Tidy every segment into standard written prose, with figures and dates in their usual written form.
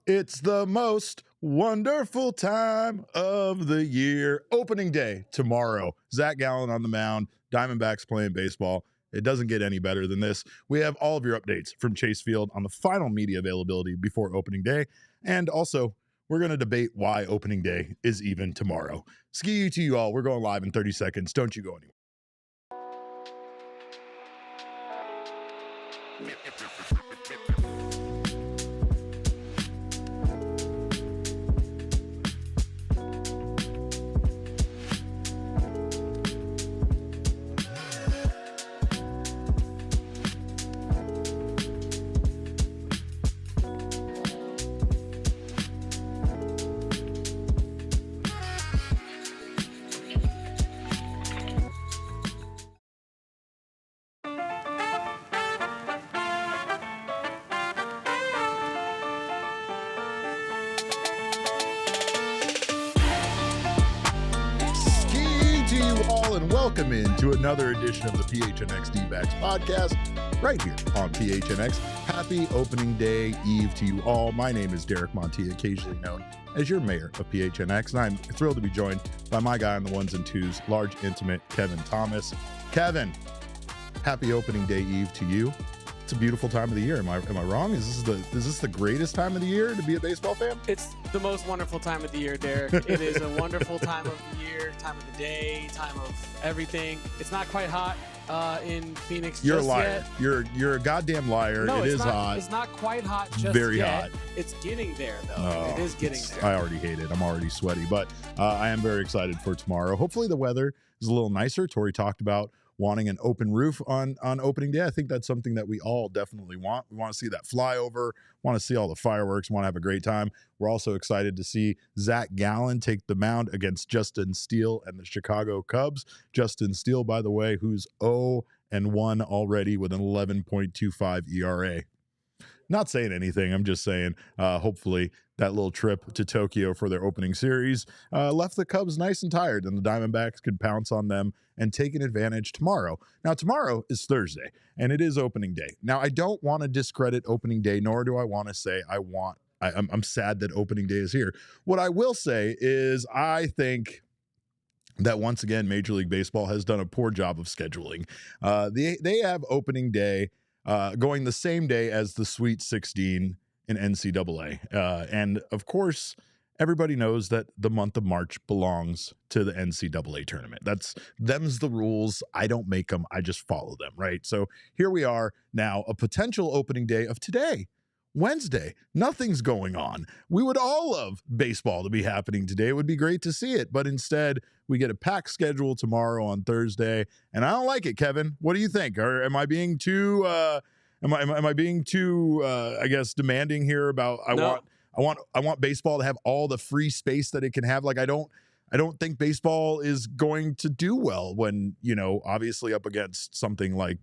It's the most wonderful time of the year. Opening day tomorrow. Zach Gallen on the mound. Diamondbacks playing baseball. It doesn't get any better than this. We have all of your updates from Chase Field on the final media availability before opening day. And also, we're going to debate why opening day is even tomorrow. Ski to you all. We're going live in 30 seconds. Don't you go anywhere. Welcome into another edition of the PHNX Dbacks podcast right here on PHNX. Happy opening day eve to you all. My name is Derek Montia, occasionally known as your mayor of PHNX, and I'm thrilled to be joined by my guy on the ones and twos, large intimate Kevin Thomas. Kevin, happy opening day eve to you. It's a beautiful time of the year. Am I wrong? Is this the greatest time of the year to be a baseball fan? It's the most wonderful time of the year, Derek. It is a wonderful time of the year, time of the day, time of everything. It's not quite hot in Phoenix. You're just a liar. Yet. You're a goddamn liar. No, it is hot. It's not quite hot just Very yet. hot. It's getting there, though. Oh, it is getting there. I already hate it. I'm already sweaty, but I am very excited for tomorrow. Hopefully the weather is a little nicer. Torey talked about wanting an open roof on opening day. I think that's something that we all definitely want. We want to see that flyover, want to see all the fireworks, want to have a great time. We're also excited to see Zach Gallen take the mound against Justin Steele and the Chicago Cubs. Justin Steele, by the way, who's 0-1 already with an 11.25 ERA. Not saying anything. I'm just saying, hopefully that little trip to Tokyo for their opening series left the Cubs nice and tired, and the Diamondbacks could pounce on them and take an advantage tomorrow. Now, tomorrow is Thursday, and it is opening day. Now, I don't want to discredit opening day, nor do I want to say I'm sad that opening day is here. What I will say is I think that once again, Major League Baseball has done a poor job of scheduling. They have opening day going the same day as the Sweet 16 in NCAA. And of course, everybody knows that the month of March belongs to the NCAA tournament. Them's the rules. I don't make them. I just follow them, right? So here we are now, a potential opening day of today, Wednesday. Nothing's going on. We would all love baseball to be happening today. It would be great to see it, but instead we get a packed schedule tomorrow on Thursday, and I don't like it, Kevin. What do you think? Or am I being too am I being too I guess demanding here about I want baseball to have all the free space that it can have? Like I don't think baseball is going to do well when, obviously up against something like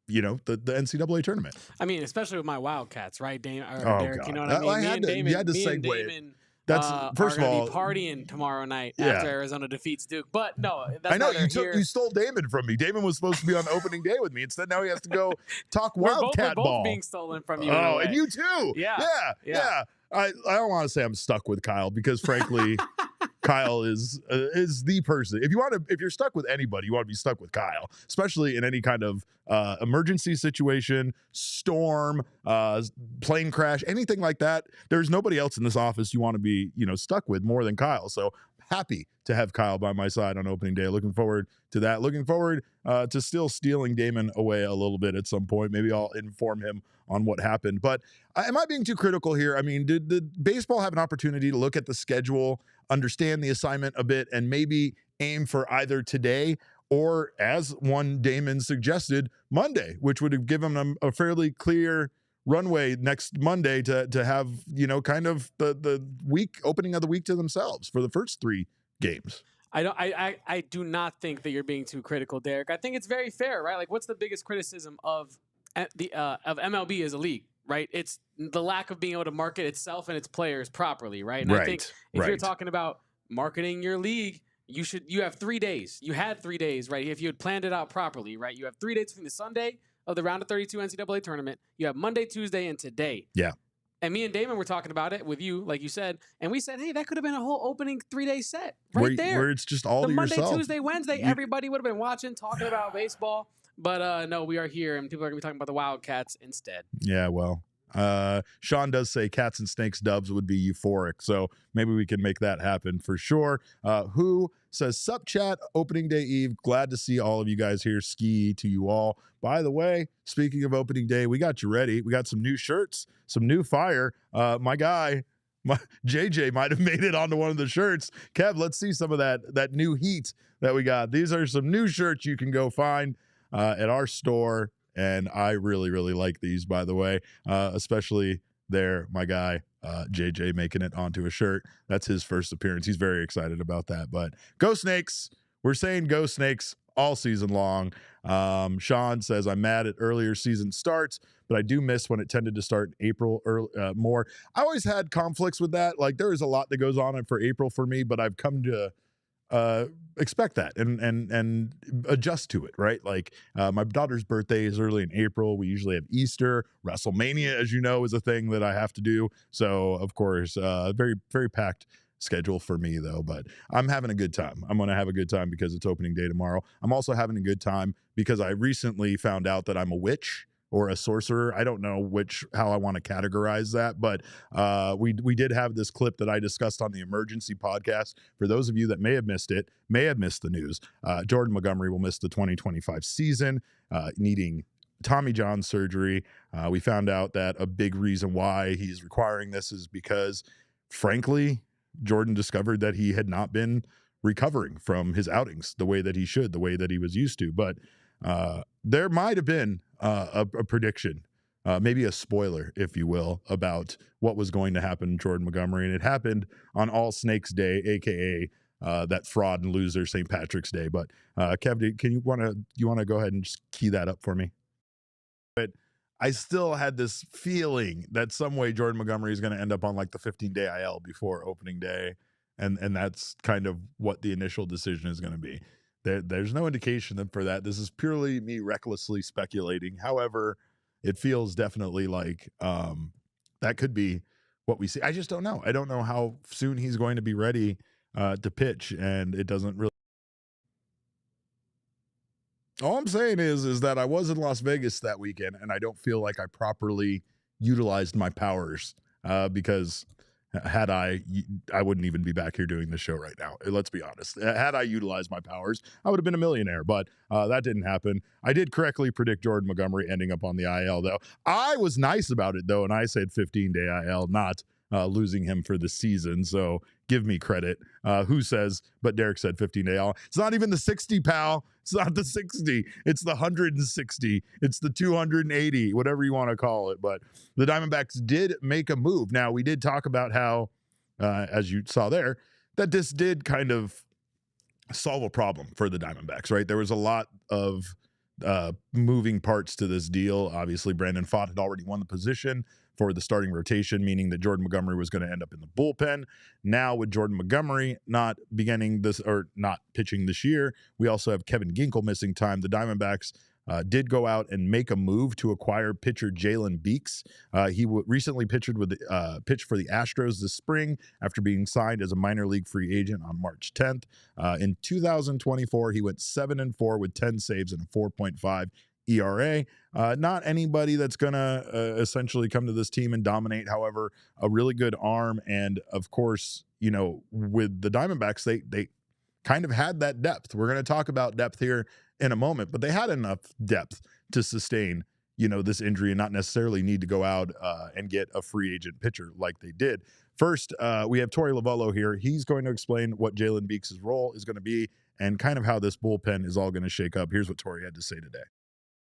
the NCAA tournament. I mean, especially with my Wildcats, right? Derek, God. You know what I mean? You had to segue Damon, that's first of all be partying tomorrow night after Arizona defeats Duke. But no, that's I know you stole Damon from me. Damon was supposed to be on opening day with me. Instead, now he has to go talk Wildcat we're both ball. Being stolen from you. Oh, and you too. Yeah. I don't want to say I'm stuck with Kyle because frankly, Kyle is the person. If you're stuck with anybody, you want to be stuck with Kyle, especially in any kind of emergency situation, storm, plane crash, anything like that. There's nobody else in this office you want to be, stuck with more than Kyle. So happy to have Kyle by my side on opening day. Looking forward to that. Looking forward to still stealing Damon away a little bit at some point. Maybe I'll inform him on what happened. But am I being too critical here? I mean, did baseball have an opportunity to look at the schedule, understand the assignment a bit, and maybe aim for either today or, as one Damon suggested, Monday, which would have given them a fairly clear runway next Monday to have, kind of the week opening of the week to themselves for the first three games? I do not think that you're being too critical, Derek. I think it's very fair, right? Like, what's the biggest criticism of MLB as a league, right? It's the lack of being able to market itself and its players properly, right? And I think if you're talking about marketing your league, you have 3 days. You had 3 days, right? If you had planned it out properly, right? You have 3 days between the Sunday of the round of 32 NCAA tournament. You have Monday, Tuesday, and today. Yeah. And me and Damon were talking about it with you, like you said, and we said, hey, that could have been a whole opening 3-day set where it's just all the to Monday, yourself. Tuesday, Wednesday, everybody would have been watching, talking about baseball. But no, we are here, and people are going to be talking about the Wildcats instead. Yeah, well, Sean does say Cats and Snakes dubs would be euphoric, so maybe we can make that happen for sure. Who says, sup chat, opening day eve, glad to see all of you guys here, ski to you all. By the way, speaking of opening day, we got you ready. We got some new shirts, some new fire. My guy, JJ might have made it onto one of the shirts. Kev, let's see some of that new heat that we got. These are some new shirts you can go find at our store. And I really, really like these, by the way, especially there, my guy, JJ, making it onto a shirt. That's his first appearance. He's very excited about that. But go Snakes. We're saying go Snakes all season long. Sean says, I'm mad at earlier season starts, but I do miss when it tended to start in April more. I always had conflicts with that. Like, there is a lot that goes on for April for me, but I've come to expect that and adjust to it, right? Like my daughter's birthday is early in April. We usually have Easter. WrestleMania, as you know, is a thing that I have to do. So of course, very, very packed schedule for me though, but I'm having a good time. I'm going to have a good time because it's opening day tomorrow. I'm also having a good time because I recently found out that I'm a witch or a sorcerer. I don't know how I want to categorize that, but we did have this clip that I discussed on the emergency podcast. For those of you that may have missed it, may have missed the news, Jordan Montgomery will miss the 2025 season, needing Tommy John surgery. We found out that a big reason why he's requiring this is because, frankly, Jordan discovered that he had not been recovering from his outings the way that he should, the way that he was used to. But there might have been a prediction, maybe a spoiler, if you will, about what was going to happen to Jordan Montgomery. And it happened on All Snakes Day, a.k.a. That fraud and loser St. Patrick's Day. But Kev, can you want to go ahead and just key that up for me? But I still had this feeling that some way Jordan Montgomery is going to end up on like the 15-day IL before opening day. And that's kind of what the initial decision is going to be. There's no indication for that. This is purely me recklessly speculating. However, it feels definitely like that could be what we see. I just don't know. I don't know how soon he's going to be ready to pitch, and it doesn't really. All I'm saying is that I was in Las Vegas that weekend, and I don't feel like I properly utilized my powers because had I wouldn't even be back here doing this show right now. Let's be honest. Had I utilized my powers, I would have been a millionaire, but that didn't happen. I did correctly predict Jordan Montgomery ending up on the IL, though. I was nice about it, though, and I said 15-day IL, not losing him for the season. So give me credit. Who says, but Derek said 15-day IL. It's not even the 60, pal. It's not the 60. It's the 160. It's the 280, whatever you want to call it. But the Diamondbacks did make a move. Now, we did talk about how, as you saw there, that this did kind of solve a problem for the Diamondbacks, right? There was a lot of moving parts to this deal. Obviously, Brandon Pfaadt had already won the position for the starting rotation, meaning that Jordan Montgomery was going to end up in the bullpen. Now, with Jordan Montgomery not pitching this year, we also have Kevin Ginkel missing time. The Diamondbacks did go out and make a move to acquire pitcher Jalen Beeks. He recently pitched for the Astros this spring after being signed as a minor league free agent on March 10th. In 2024, he went 7-4 with 10 saves and a 4.5 ERA. Not anybody that's going to essentially come to this team and dominate. However, a really good arm. And of course, with the Diamondbacks, they kind of had that depth. We're going to talk about depth here in a moment, but they had enough depth to sustain, this injury and not necessarily need to go out and get a free agent pitcher like they did. First, we have Torey Lovullo here. He's going to explain what Jalen Beeks' role is going to be and kind of how this bullpen is all going to shake up. Here's what Torey had to say today.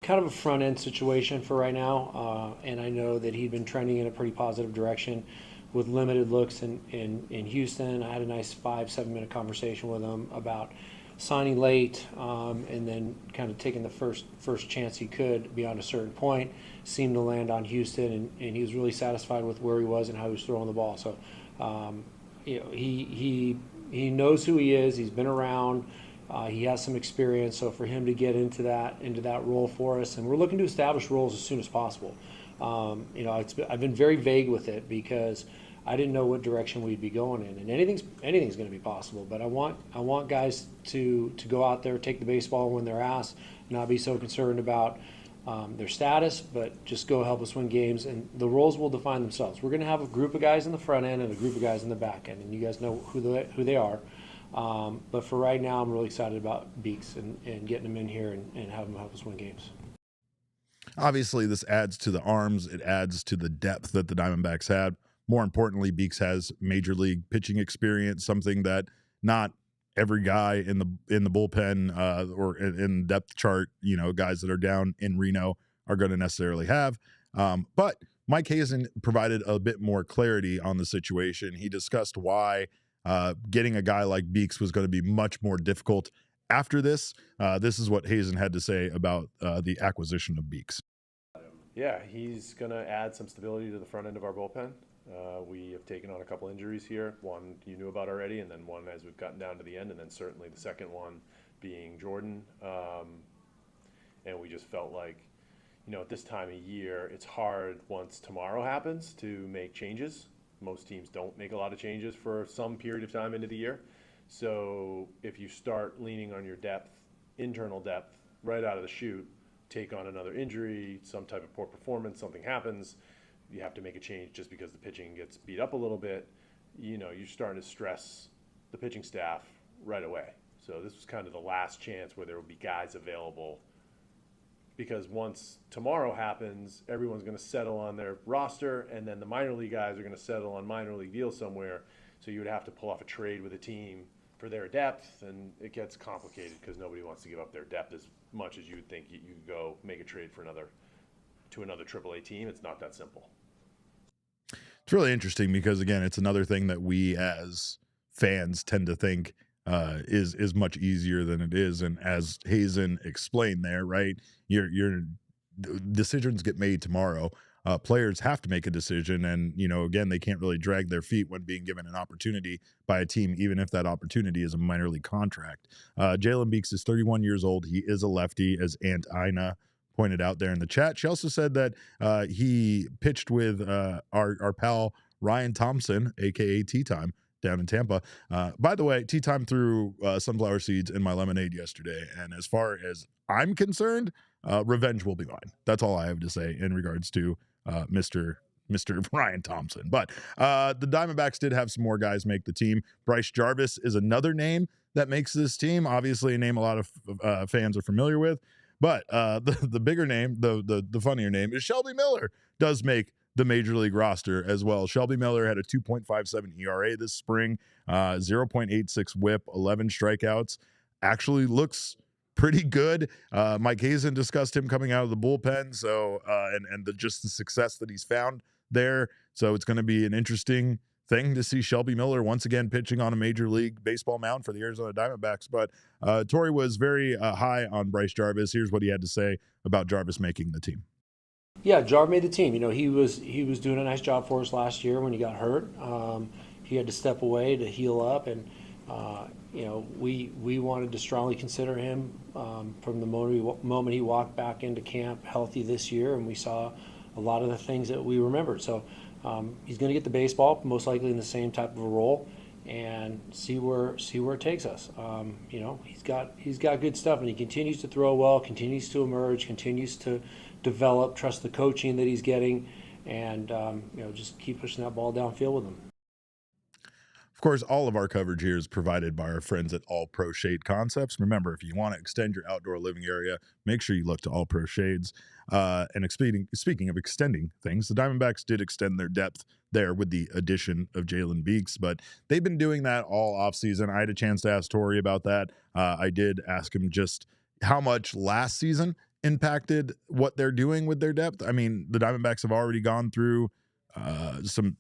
Kind of a front-end situation for right now, and I know that he'd been trending in a pretty positive direction with limited looks in Houston. I had a nice 5-7 minute conversation with him about signing late and then kind of taking the first chance he could beyond a certain point. Seemed to land on Houston, and he was really satisfied with where he was and how he was throwing the ball. So he knows who he is. He's been around. He has some experience, so for him to get into that role for us, and we're looking to establish roles as soon as possible. I've been very vague with it because I didn't know what direction we'd be going in, and anything's going to be possible. But I want guys to go out there, take the baseball, win their ass, not be so concerned about their status, but just go help us win games. And the roles will define themselves. We're going to have a group of guys in the front end and a group of guys in the back end, and you guys know who they are. But for right now, I'm really excited about Beeks and getting him in here and having him help us win games. Obviously, this adds to the arms. It adds to the depth that the Diamondbacks had. More importantly, Beeks has major league pitching experience, something that not every guy in the bullpen or in depth chart, guys that are down in Reno are going to necessarily have. But Mike Hazen provided a bit more clarity on the situation. He discussed why getting a guy like Beeks was going to be much more difficult after this. This is what Hazen had to say about the acquisition of Beeks. Yeah, he's going to add some stability to the front end of our bullpen. We have taken on a couple injuries here. One you knew about already, and then one as we've gotten down to the end, and then certainly the second one being Jordan. And we just felt like, at this time of year, it's hard once tomorrow happens to make changes. Most teams don't make a lot of changes for some period of time into the year. So if you start leaning on your depth, internal depth, right out of the chute, take on another injury, some type of poor performance, something happens, you have to make a change just because the pitching gets beat up a little bit, you're starting to stress the pitching staff right away. So this was kind of the last chance where there will be guys available, because once tomorrow happens, everyone's going to settle on their roster, and then the minor league guys are going to settle on minor league deals somewhere. So you would have to pull off a trade with a team for their depth, and it gets complicated because nobody wants to give up their depth as much as you would think you could go make a trade for another AAA team. It's not that simple. It's really interesting because, again, it's another thing that we as fans tend to think is much easier than it is. And as Hazen explained there, right, your decisions get made tomorrow. Players have to make a decision, and again, they can't really drag their feet when being given an opportunity by a team, even if that opportunity is a minor league contract. Jalen Beeks is 31 years old. He is a lefty, as Aunt Ina pointed out there in the chat. She also said that he pitched with our pal Ryan Thompson, aka Tea Time, down in Tampa. By the way, Tea Time threw sunflower seeds in my lemonade yesterday, and as far as I'm concerned, revenge will be mine. That's all I have to say in regards to Mr. Ryan Thompson. But the Diamondbacks did have some more guys make the team. Bryce Jarvis is another name that makes this team. Obviously, a name a lot of fans are familiar with. But the bigger name, the funnier name, is Shelby Miller. Does make the major league roster as well. Shelby Miller had a 2.57 ERA this spring, 0.86 WHIP, 11 strikeouts. Actually looks pretty good. Mike Hazen discussed him coming out of the bullpen, so just the success that he's found there. So it's going to be an interesting thing to see Shelby Miller once again pitching on a major league baseball mound for the Arizona Diamondbacks. But Torey was very high on Bryce Jarvis. Here's what he had to say about Jarvis making the team. Yeah, Jarv made the team. He was doing a nice job for us last year when he got hurt. He had to step away to heal up, and we wanted to strongly consider him from the moment he walked back into camp healthy this year, and we saw a lot of the things that we remembered. So he's going to get the baseball, most likely in the same type of a role, and see where it takes us. He's got good stuff, and he continues to throw well, continues to emerge, continues to develop. Trust the coaching that he's getting, and just keep pushing that ball downfield with him. Of course, all of our coverage here is provided by our friends at All Pro Shade Concepts. Remember, if you want to extend your outdoor living area, make sure you look to All Pro Shades. And speaking of extending things, the Diamondbacks did extend their depth there with the addition of Jalen Beeks, but they've been doing that all offseason. I had a chance to ask Torey about that. I did ask him just how much last season impacted what they're doing with their depth. I mean, the Diamondbacks have already gone through some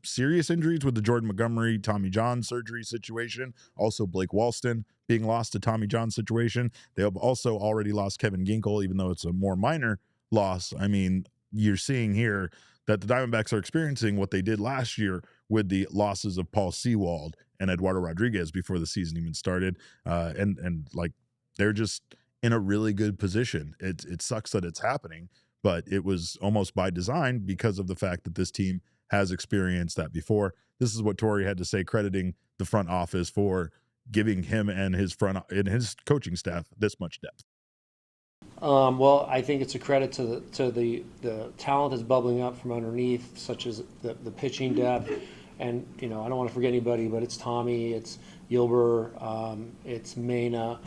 serious injuries with the Jordan Montgomery, Tommy John surgery situation. Also, Blake Walston being lost to Tommy John situation. They have also already lost Kevin Ginkel, even though it's a more minor loss. I mean, you're seeing here that the Diamondbacks are experiencing what they did last year with the losses of Paul Sewald and Eduardo Rodriguez before the season even started. And like, they're just in a really good position. It sucks that it's happening, but it was almost by design because of the fact that this team has experienced that before. This is what Torey had to say, crediting the front office for giving him and his coaching staff this much depth. Well, I think it's a credit to the talent that's bubbling up from underneath, such as the pitching depth. And, I don't want to forget anybody, but it's Tommy, it's Yilber, it's Mena,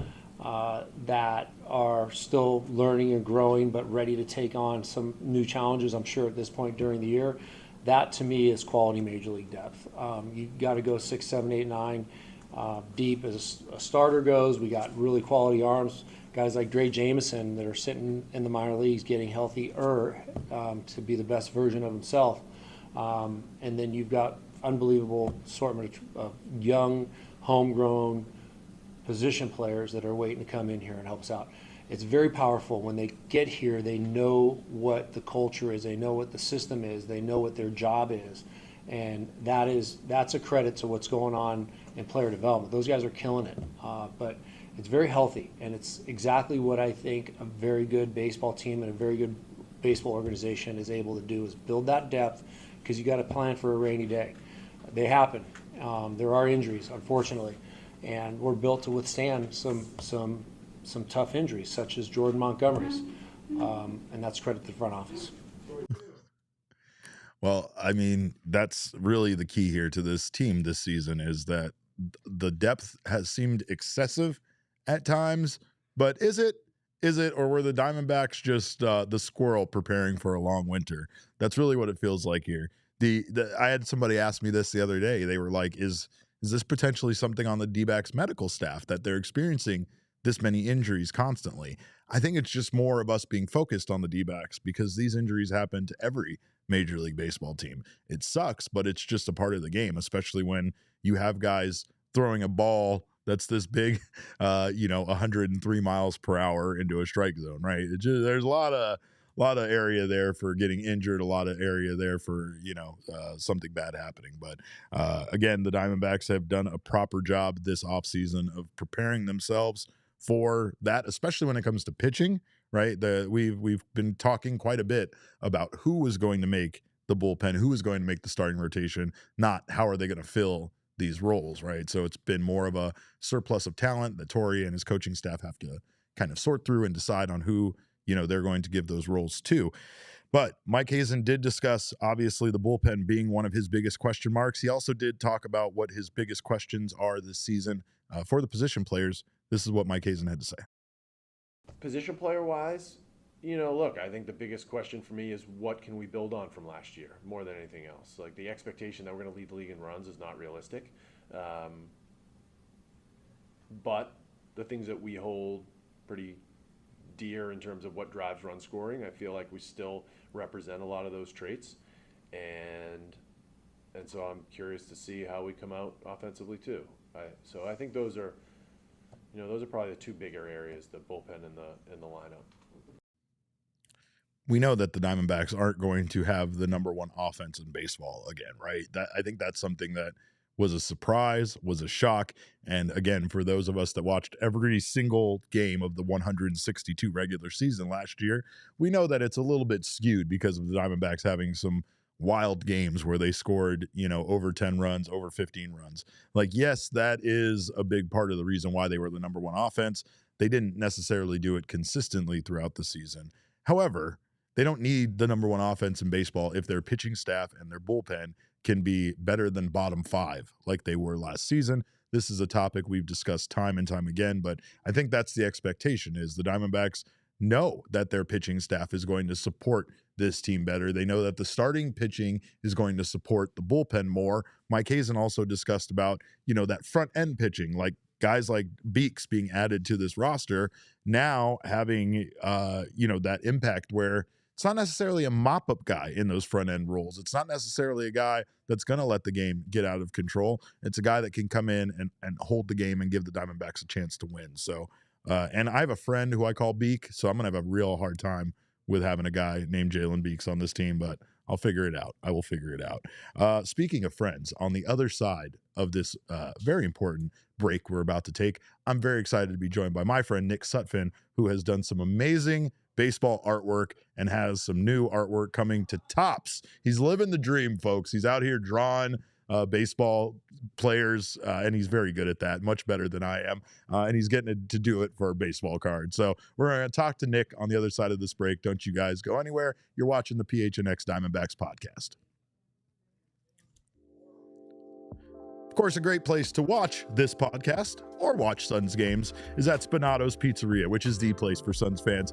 that are still learning and growing, but ready to take on some new challenges, I'm sure, at this point during the year. That, to me, is quality major league depth. You got to go 6, 7, 8, 9 deep as a starter goes. We got really quality arms. Guys like Dre Jameson that are sitting in the minor leagues getting healthier to be the best version of himself. And then you've got unbelievable assortment of young, homegrown position players that are waiting to come in here and help us out. It's very powerful. When they get here, they know what the culture is, they know what the system is, they know what their job is. And that's a credit to what's going on in player development. Those guys are killing it. But it's very healthy, and it's exactly what I think a very good baseball team and a very good baseball organization is able to do, is build that depth, because you got to plan for a rainy day. They happen. There are injuries, unfortunately, and we're built to withstand some tough injuries, such as Jordan Montgomery's, and that's credit to the front office. Well, I mean, that's really the key here to this team this season, is that the depth has seemed excessive at times, but is it, or were the Diamondbacks just the squirrel preparing for a long winter? That's really what it feels like here. I had somebody ask me this the other day. They were like, is this potentially something on the Dbacks medical staff that they're experiencing this many injuries constantly? I think it's just more of us being focused on the Dbacks, because these injuries happen to every Major League Baseball team. It sucks, but it's just a part of the game, especially when you have guys throwing a ball that's this big, 103 miles per hour into a strike zone, right? There's a lot of area there for getting injured, a lot of area there for, something bad happening. But again, the Diamondbacks have done a proper job this offseason of preparing themselves for that, especially when it comes to pitching, right? We've been talking quite a bit about who is going to make the bullpen, who is going to make the starting rotation, not how are they going to fill these roles, right? So it's been more of a surplus of talent that Torey and his coaching staff have to kind of sort through and decide on who, they're going to give those roles to. But Mike Hazen did discuss, obviously, the bullpen being one of his biggest question marks. He also did talk about what his biggest questions are this season for the position players. This is what Mike Hazen had to say. Position player wise, look, I think the biggest question for me is what can we build on from last year more than anything else? Like, the expectation that we're going to lead the league in runs is not realistic. But the things that we hold pretty dear in terms of what drives run scoring, I feel like we still represent a lot of those traits. And so I'm curious to see how we come out offensively too. So I think those are probably the two bigger areas, the bullpen and the lineup. We know that the Diamondbacks aren't going to have the number one offense in baseball again, right? I think that's something that was a surprise, was a shock. And again, for those of us that watched every single game of the 162 regular season last year, we know that it's a little bit skewed because of the Diamondbacks having some wild games where they scored, over 10 runs, over 15 runs. Like, yes, that is a big part of the reason why they were the number one offense. They didn't necessarily do it consistently throughout the season. However, they don't need the number one offense in baseball if their pitching staff and their bullpen can be better than bottom 5 like they were last season. This is a topic we've discussed time and time again, but I think that's the expectation, is the Diamondbacks know that their pitching staff is going to support this team better. They know that the starting pitching is going to support the bullpen more. Mike Hazen also discussed about, that front end pitching, like guys like Beeks being added to this roster, now having, that impact where it's not necessarily a mop-up guy in those front-end roles. It's not necessarily a guy that's going to let the game get out of control. It's a guy that can come in and hold the game and give the Diamondbacks a chance to win. So, and I have a friend who I call Beak, so I'm going to have a real hard time with having a guy named Jalen Beeks on this team, but I'll figure it out. I will figure it out. Speaking of friends, on the other side of this very important break we're about to take, I'm very excited to be joined by my friend Nick Sutphin, who has done some amazing baseball artwork and has some new artwork coming to Tops. He's living the dream, folks. He's out here drawing baseball players, and he's very good at that, much better than I am. And he's getting to do it for a baseball card. So we're going to talk to Nick on the other side of this break. Don't you guys go anywhere. You're watching the PHNX Diamondbacks podcast. Of course, a great place to watch this podcast or watch Suns games is at Spinato's Pizzeria, which is the place for Suns fans.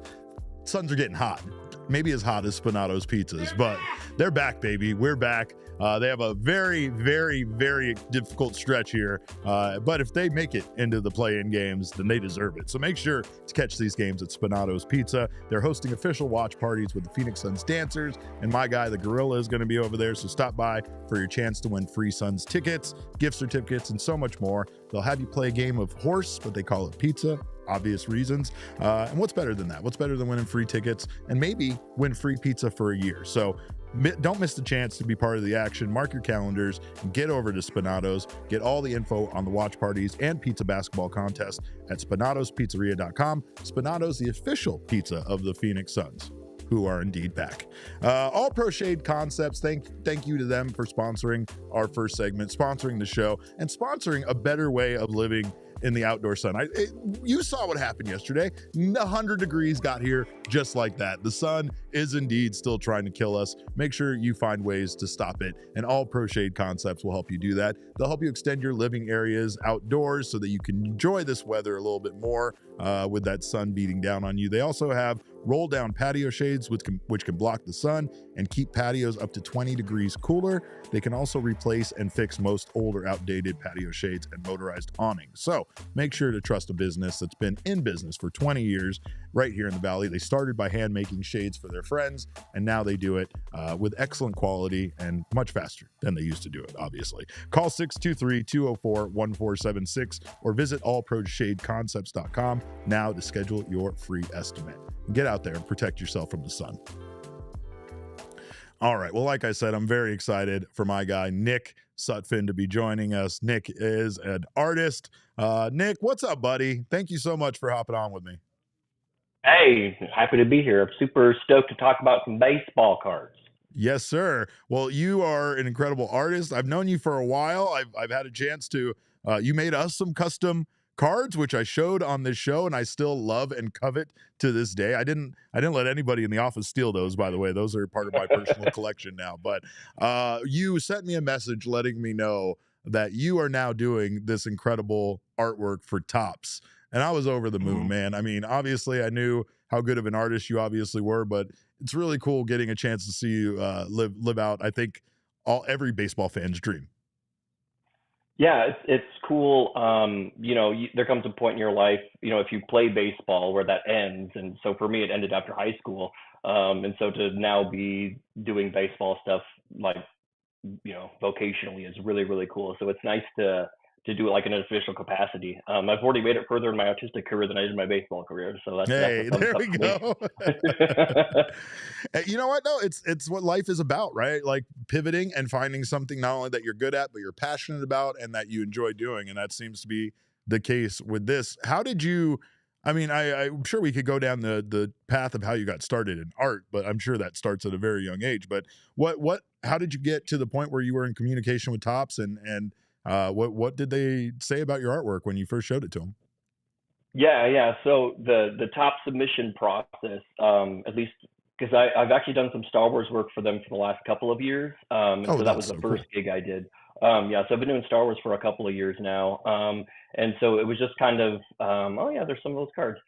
Suns are getting hot. Maybe as hot as Spinato's Pizzas, but they're back, baby. We're back. They have a very, very, very difficult stretch here. But if they make it into the play-in games, then they deserve it. So make sure to catch these games at Spinato's Pizza. They're hosting official watch parties with the Phoenix Suns dancers, and my guy, the Gorilla, is going to be over there. So stop by for your chance to win free Suns tickets, gift certificates, and so much more. They'll have you play a game of horse, but they call it pizza. Obvious reasons. And what's better than that? What's better than winning free tickets and maybe win free pizza for a year? So don't miss the chance to be part of the action. Mark your calendars and get over to Spinato's. Get all the info on the watch parties and pizza basketball contest at spinatospizzeria.com. Spinato's, the official pizza of the Phoenix Suns, who are indeed back. All Pro Shade Concepts, thank you to them for sponsoring our first segment, sponsoring the show, and sponsoring a better way of living in the outdoor sun. You saw what happened yesterday. 100 degrees got here just like that. The sun is indeed still trying to kill us. Make sure you find ways to stop it, and All Pro Shade Concepts will help you do that. They'll help you extend your living areas outdoors so that you can enjoy this weather a little bit more with that sun beating down on you. They also have roll down patio shades which can block the sun and keep patios up to 20 degrees cooler. They can also replace and fix most old or outdated patio shades and motorized awnings. So make sure to trust a business that's been in business for 20 years right here in the Valley. They started by hand making shades for their friends, and now they do it with excellent quality and much faster than they used to do it, obviously. Call 623-204-1476 or visit allproshadeconcepts.com now to schedule your free estimate. Get out there and protect yourself from the sun. All right. Well, like I said, I'm very excited for my guy, Nick Sutphin, to be joining us. Nick is an artist. Nick, what's up, buddy? Thank you so much for hopping on with me. Hey, happy to be here. I'm super stoked to talk about some baseball cards. Yes, sir. Well, you are an incredible artist. I've known you for a while. I've had a chance to, you made us some custom cards, which I showed on this show, and I still love and covet to this day. I didn't let anybody in the office steal those, by the way. Those are part of my personal collection now. But you sent me a message letting me know that you are now doing this incredible artwork for Tops. And I was over the moon, man. I mean, obviously I knew how good of an artist you obviously were, but it's really cool getting a chance to see you live out, I think, every baseball fan's dream. Yeah, it's cool. There comes a point in your life, if you play baseball where that ends. And so for me, it ended after high school. And so to now be doing baseball stuff, like, vocationally is really, really cool. So it's nice to do it like in an official capacity. I've already made it further in my artistic career than I did in my baseball career. So that's there we go. You know what? No, it's what life is about, right? Like pivoting and finding something not only that you're good at, but you're passionate about and that you enjoy doing. And that seems to be the case with this. How did you, I mean, I'm sure we could go down the path of how you got started in art, but I'm sure that starts at a very young age. But how did you get to the point where you were in communication with Tops and what did they say about your artwork when you first showed it to them? Yeah. So the top submission process, at least because I've actually done some Star Wars work for them for the last couple of years. So that was the first gig I did. So I've been doing Star Wars for a couple of years now. And so it was just kind of, there's some of those cards.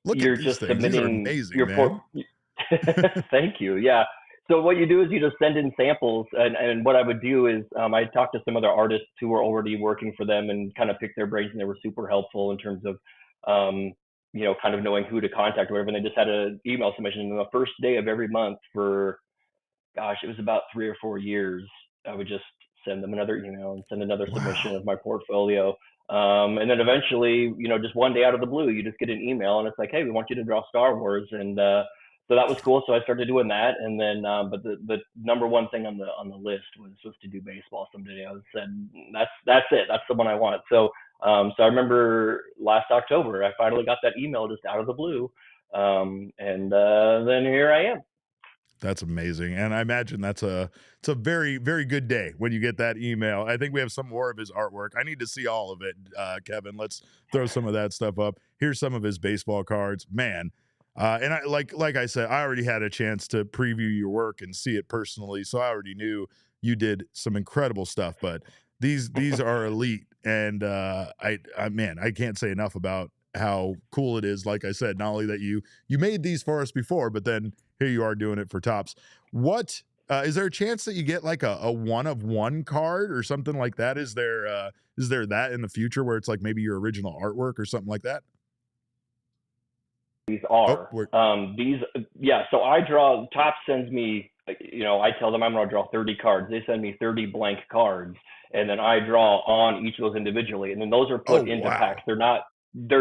You're just things. submitting amazing, your Thank you. Yeah. So what you do is you just send in samples, and what I would do is I talked to some other artists who were already working for them and kind of picked their brains, and they were super helpful in terms of, kind of knowing who to contact or whatever. And they just had an email submission. And the first day of every month for, it was about 3 or 4 years, I would just send them another email and send another submission of my portfolio. And then eventually, just one day out of the blue, you just get an email and it's like, hey, we want you to draw Star Wars. And so that was cool. So I started doing that. And then, but the number one thing on the list was to do baseball someday. I said, that's it. That's the one I want. So I remember last October, I finally got that email just out of the blue. And then here I am. That's amazing. And I imagine it's a very, very good day when you get that email. I think we have some more of his artwork. I need to see all of it, Kevin. Let's throw some of that stuff up. Here's some of his baseball cards. Man. And I like I said, I already had a chance to preview your work and see it personally. So I already knew you did some incredible stuff, but these are elite. And I can't say enough about how cool it is. Like I said, not only that you made these for us before, but then here you are doing it for Topps. What is there a chance that you get like a 1-of-1 card or something like that? Is there that in the future where it's like maybe your original artwork or something like that? These are so I draw. Topps sends me, I tell them I'm going to draw 30 cards. They send me 30 blank cards, and then I draw on each of those individually, and then those are put into packs. They're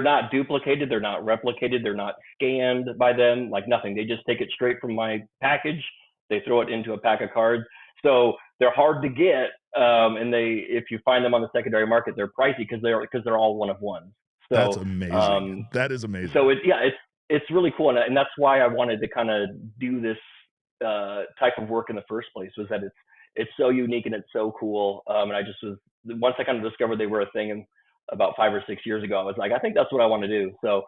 not duplicated, they're not replicated, they're not scanned by them, like nothing. They just take it straight from my package, they throw it into a pack of cards. So they're hard to get, and if you find them on the secondary market, they're pricey because they're all 1-of-1s. So that's amazing. That is amazing. So it's really cool, and that's why I wanted to kind of do this type of work in the first place, was that it's so unique and it's so cool. And I just was, once I kind of discovered they were a thing, and about 5 or 6 years ago, I was like, I think that's what I want to do. So,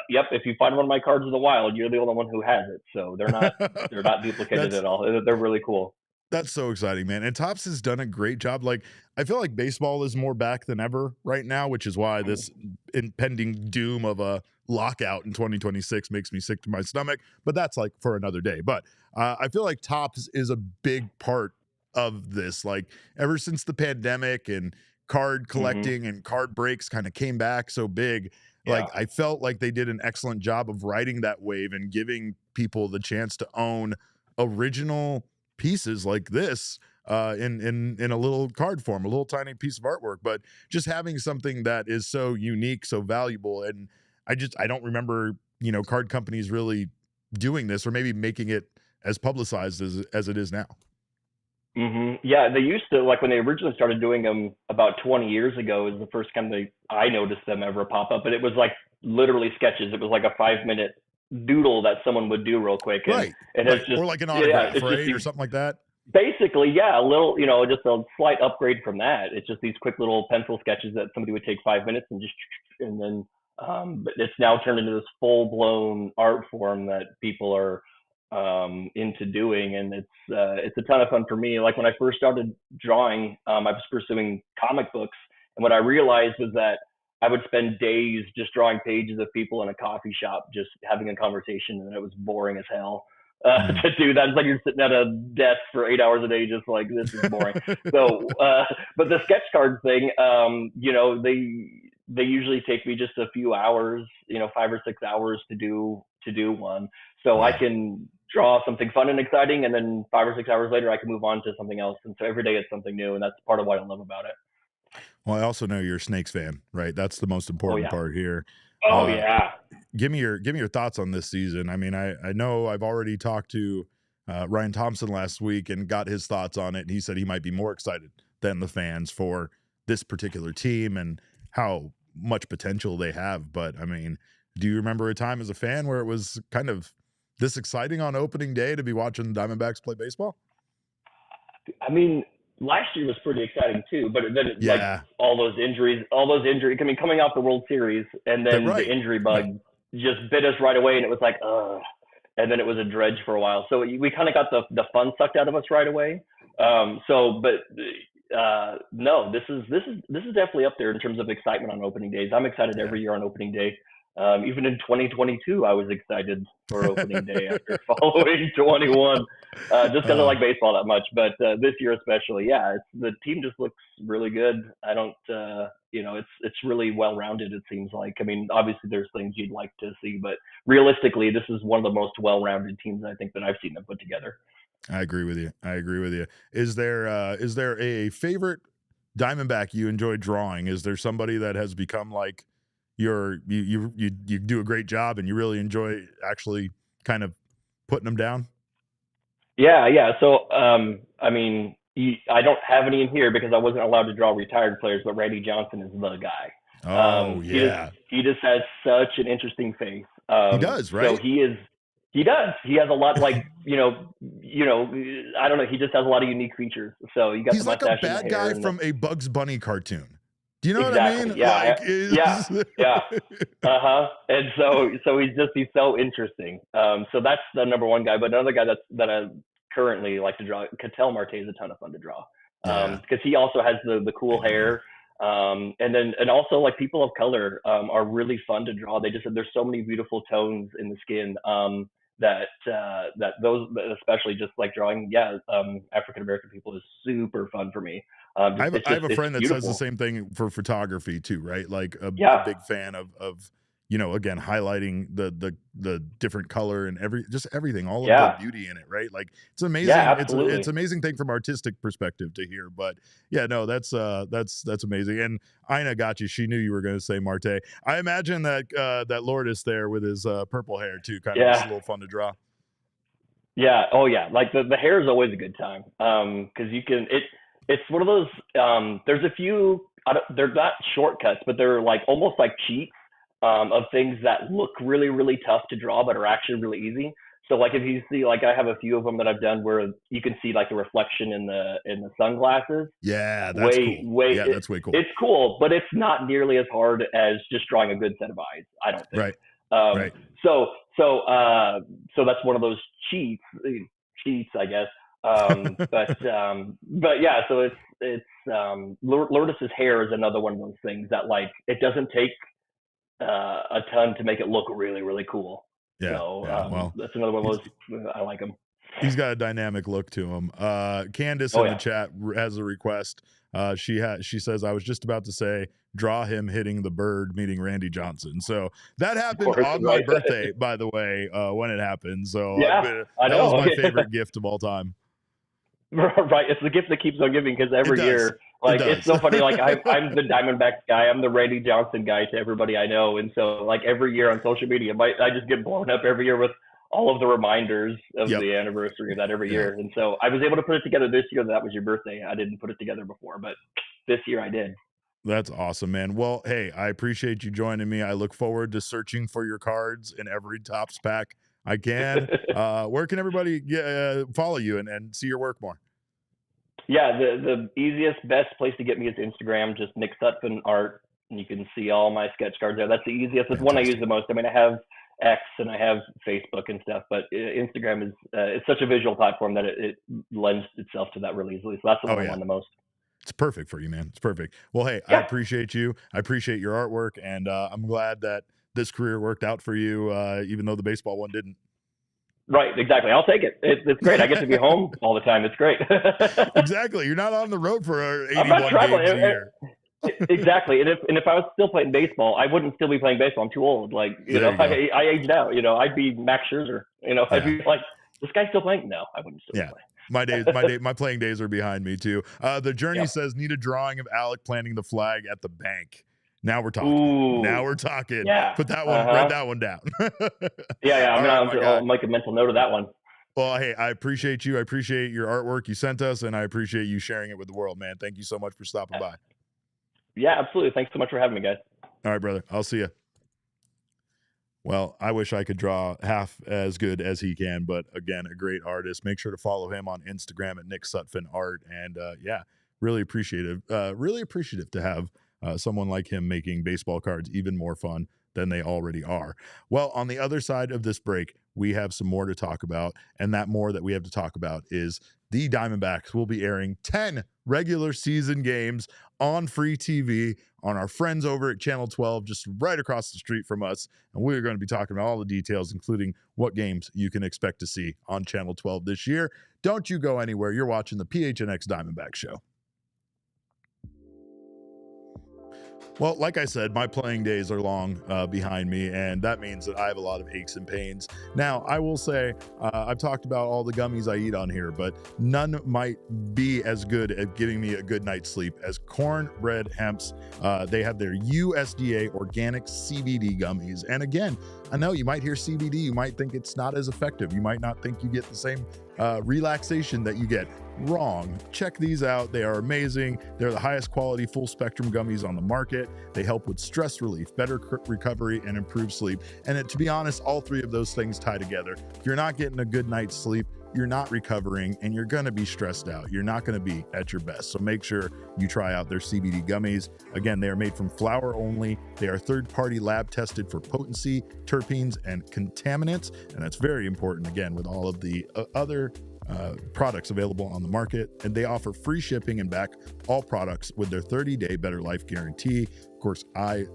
yep. If you find one of my cards in the wild, you're the only one who has it. So they're not duplicated at all. They're really cool. That's so exciting, man. And Topps has done a great job. Like, I feel like baseball is more back than ever right now, which is why this impending doom of a lockout in 2026 makes me sick to my stomach. But that's like for another day. But I feel like Topps is a big part of this. Like, ever since the pandemic and card collecting and card breaks kind of came back so big, like I felt like they did an excellent job of riding that wave and giving people the chance to own original pieces like this in a little card form, a little tiny piece of artwork, but just having something that is so unique, so valuable. And I don't remember, card companies really doing this or maybe making it as publicized as it is now. Yeah, they used to, like when they originally started doing them about 20 years ago, is the first time I noticed them ever pop up. But it was like literally sketches. It was like a 5-minute doodle that someone would do real quick. And it's just, or like an autograph, right? Or something like that. Basically, a little, just a slight upgrade from that. It's just these quick little pencil sketches that somebody would take 5 minutes and then, but it's now turned into this full-blown art form that people are into doing, and it's a ton of fun for me. Like when I first started drawing, I was pursuing comic books, and what I realized was that I would spend days just drawing pages of people in a coffee shop just having a conversation, and it was boring as hell to do that. It's like you're sitting at a desk for 8 hours a day just like, this is boring. So but the sketch card thing, they usually take me just a few hours, 5 or 6 hours to do one. So I can draw something fun and exciting, and then 5 or 6 hours later, I can move on to something else. And so every day it's something new, and that's part of what I love about it. Well, I also know you're a Snakes fan, right? That's the most important part here. Yeah. Give me your thoughts on this season. I mean, I know I've already talked to Ryan Thompson last week and got his thoughts on it. And he said he might be more excited than the fans for this particular team and how much potential they have. But I mean, do you remember a time as a fan where it was kind of this exciting on opening day to be watching the Diamondbacks play baseball? I mean, last year was pretty exciting too, but then like all those injuries. I mean, coming off the World Series, and then the injury bug just bit us right away, and it was like, and then it was a dredge for a while. So we kind of got the fun sucked out of us right away. No, this is definitely up there in terms of excitement on opening days. I'm excited every year on opening day. Even in 2022, I was excited for opening day after following 21, just because I like baseball that much. But this year especially, the team just looks really good. I don't, it's really well-rounded, it seems like. I mean, obviously there's things you'd like to see, but realistically, this is one of the most well-rounded teams I think that I've seen them put together. I agree with you. Is there a favorite Diamondback you enjoy drawing? Is there somebody that has become like you do a great job and you really enjoy actually kind of putting them down? Yeah. So, I mean, I don't have any in here because I wasn't allowed to draw retired players, but Randy Johnson is the guy. Oh, he just has such an interesting face. He does, right? So he does. He has a lot, like, I don't know. He just has a lot of unique features. So you got He's the like a mustache and bad the guy hair from a Bugs Bunny cartoon. Do you know Exactly. what I mean? Yeah. Like, Yeah. And so he's so interesting. So that's the number one guy. But another guy that I currently like to draw, Ketel Marte is a ton of fun to draw. Because he also has the cool hair. And also, like, people of color are really fun to draw. There's so many beautiful tones in the skin that those, especially just like drawing, African American people is super fun for me. I have a friend that beautiful. says the same thing for photography too, right? Like a big fan of again, highlighting the different color and everything, all of the beauty in it, right? Like, it's amazing. Yeah, it's an amazing thing from artistic perspective to hear. But yeah, no, that's amazing. And Ina got you. She knew you were going to say Marte. I imagine that Lourdes there with his purple hair too, kind of just a little fun to draw. Yeah. Oh yeah. Like the hair is always a good time. Cause it's one of those, there's a few, they're not shortcuts, but they're like almost like cheats of things that look really, really tough to draw, but are actually really easy. So like if you see, like I have a few of them that I've done where you can see like the reflection in the sunglasses. Yeah, that's cool. That's way cool. It's cool, but it's not nearly as hard as just drawing a good set of eyes, I don't think. Right. Right. So that's one of those cheats, I guess. But yeah, so it's Lourdes's hair is another one of those things that, like, it doesn't take a ton to make it look really, really cool. Yeah. So well, that's another one of those. I like him. He's got a dynamic look to him. Candace in the chat has a request. She says, I was just about to say, draw him hitting the bird, meeting Randy Johnson. So that happened on my birthday, by the way, when it happened. So that was my favorite gift of all time. Right. It's the gift that keeps on giving, because every year, like, it's so funny. Like, I'm the Diamondbacks guy. I'm the Randy Johnson guy to everybody I know. And so, like, every year on social media, I just get blown up every year with all of the reminders of the anniversary of that every year. And so I was able to put it together this year. That was your birthday. I didn't put it together before, but this year I did. That's awesome, man. Well, hey, I appreciate you joining me. I look forward to searching for your cards in every Topps pack I can. Where can everybody follow you and see your work more? Yeah, the easiest, best place to get me is Instagram, just Nick Sutphin Art, and you can see all my sketch cards there. That's the easiest. It's one I use the most. I mean, I have X and I have Facebook and stuff, but Instagram is it's such a visual platform that it lends itself to that really easily. So that's the one I want the most. It's perfect for you, man. It's perfect. Well, hey, I appreciate you. I appreciate your artwork, and I'm glad that this career worked out for you, even though the baseball one didn't. Right, exactly. I'll take it. It's great. I get to be home all the time. It's great. Exactly. You're not on the road for 81 games a year. Exactly. And if I was still playing baseball, I wouldn't still be playing baseball. I'm too old. Like, I aged out. I'd be Max Scherzer. I'd be like, this guy's still playing? No, I wouldn't still play. My playing days are behind me too. The Journey says, need a drawing of Alec planting the flag at the bank. Now we're talking. Ooh. Now we're talking. Yeah. Put that one, write that one down. I'll make a mental note of that one. Well, hey, I appreciate you. I appreciate your artwork you sent us, and I appreciate you sharing it with the world, man. Thank you so much for stopping by. Yeah, absolutely. Thanks so much for having me, guys. All right, brother. I'll see you. Well, I wish I could draw half as good as he can, but again, a great artist. Make sure to follow him on Instagram at Nick Sutphin Art. And really appreciative to have someone like him making baseball cards even more fun than they already are. Well, on the other side of this break, we have some more to talk about. And that more that we have to talk about is the Diamondbacks will be airing 10 regular season games on free TV on our friends over at Channel 12, just right across the street from us. And we're going to be talking about all the details, including what games you can expect to see on Channel 12 this year. Don't you go anywhere. You're watching the PHNX Diamondback Show. Well, like I said, my playing days are long behind me, and that means that I have a lot of aches and pains. Now, I will say, I've talked about all the gummies I eat on here, but none might be as good at giving me a good night's sleep as Cornbread Hemp's. They have their USDA organic CBD gummies. And again, I know you might hear CBD, you might think it's not as effective. You might not think you get the same relaxation that you get Wrong. Check these out. They are amazing. They're the highest quality full spectrum gummies on the market. They help with stress relief, better recovery, and improved sleep. And to be honest, all three of those things tie together. If you're not getting a good night's sleep, you're not recovering, and you're going to be stressed out. You're not going to be at your best. So make sure you try out their CBD gummies. Again, they are made from flower only. They are third-party lab tested for potency, terpenes, and contaminants. And that's very important, again, with all of the other products available on the market. And they offer free shipping and back all products with their 30-day Better Life guarantee. Of course, I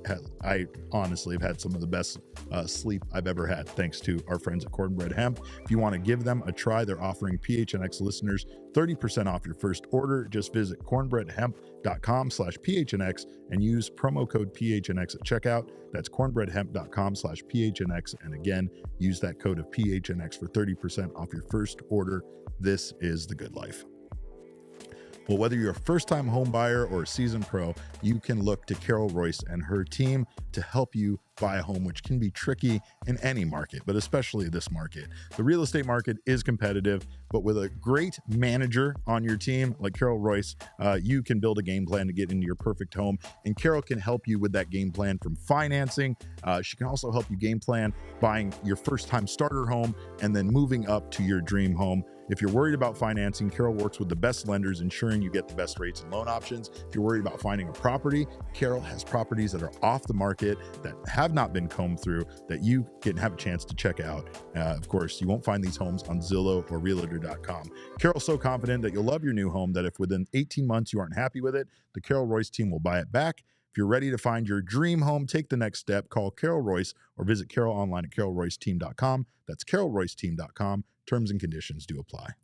honestly have had some of the best sleep I've ever had, thanks to our friends at Cornbread Hemp. If you want to give them a try, they're offering PHNX listeners 30% off your first order. Just visit cornbreadhemp.com/PHNX and use promo code PHNX at checkout. That's cornbreadhemp.com/PHNX. And again, use that code of PHNX for 30% off your first order. This is the good life. Well, whether you're a first-time home buyer or a seasoned pro, you can look to Carol Royce and her team to help you buy a home, which can be tricky in any market, but especially this market. The real estate market is competitive, but with a great manager on your team like Carol Royce, you can build a game plan to get into your perfect home. And Carol can help you with that game plan from financing. She can also help you game plan buying your first-time starter home and then moving up to your dream home. If you're worried about financing, Carol works with the best lenders, ensuring you get the best rates and loan options. If you're worried about finding a property, Carol has properties that are off the market that have not been combed through that you can have a chance to check out. Of course, you won't find these homes on Zillow or Realtor.com. Carol's so confident that you'll love your new home that if within 18 months you aren't happy with it, the Carol Royce team will buy it back. If you're ready to find your dream home, take the next step. Call Carol Royce or visit Carol online at carolroyceteam.com. That's carolroyceteam.com. Terms and conditions do apply.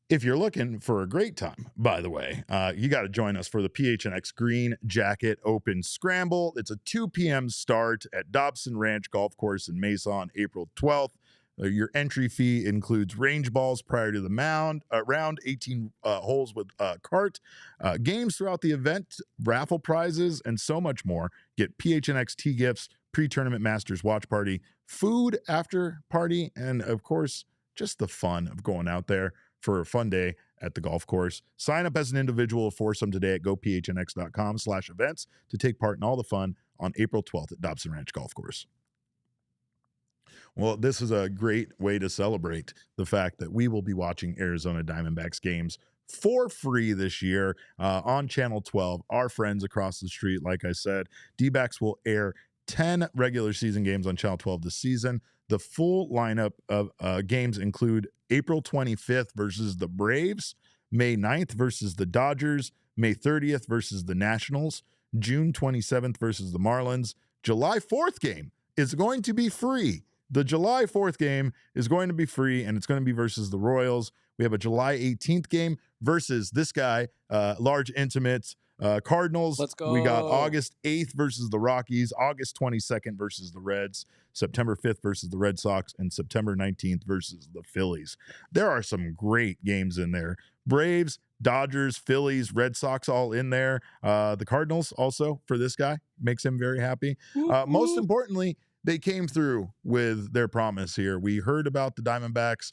If you're looking for a great time, by the way, you got to join us for the PHNX Green Jacket Open Scramble. It's a 2 p.m. start at Dobson Ranch Golf Course in Mesa on April 12th. Your entry fee includes range balls prior to the round, 18 holes with cart, games throughout the event, raffle prizes, and so much more. Get PHNX tee gifts, pre-tournament Masters watch party, food after party, and of course, just the fun of going out there for a fun day at the golf course. Sign up as an individual or foursome today at gophnx.com/events to take part in all the fun on April 12th at Dobson Ranch Golf Course. Well, this is a great way to celebrate the fact that we will be watching Arizona Diamondbacks games for free this year on Channel 12. Our friends across the street, like I said, Dbacks will air 10 regular season games on Channel 12 this season. The full lineup of games include April 25th versus the Braves, May 9th versus the Dodgers, May 30th versus the Nationals, June 27th versus the Marlins. July 4th game is going to be free. The July 4th game is going to be free, and it's going to be versus the Royals. We have a July 18th game versus this guy, large intimates, Cardinals. Let's go. We got August 8th versus the Rockies, August 22nd versus the Reds, September 5th versus the Red Sox, and September 19th versus the Phillies. There are some great games in there. Braves, Dodgers, Phillies, Red Sox all in there. The Cardinals also for this guy makes him very happy. Most importantly, they came through with their promise here. We heard about the Diamondbacks.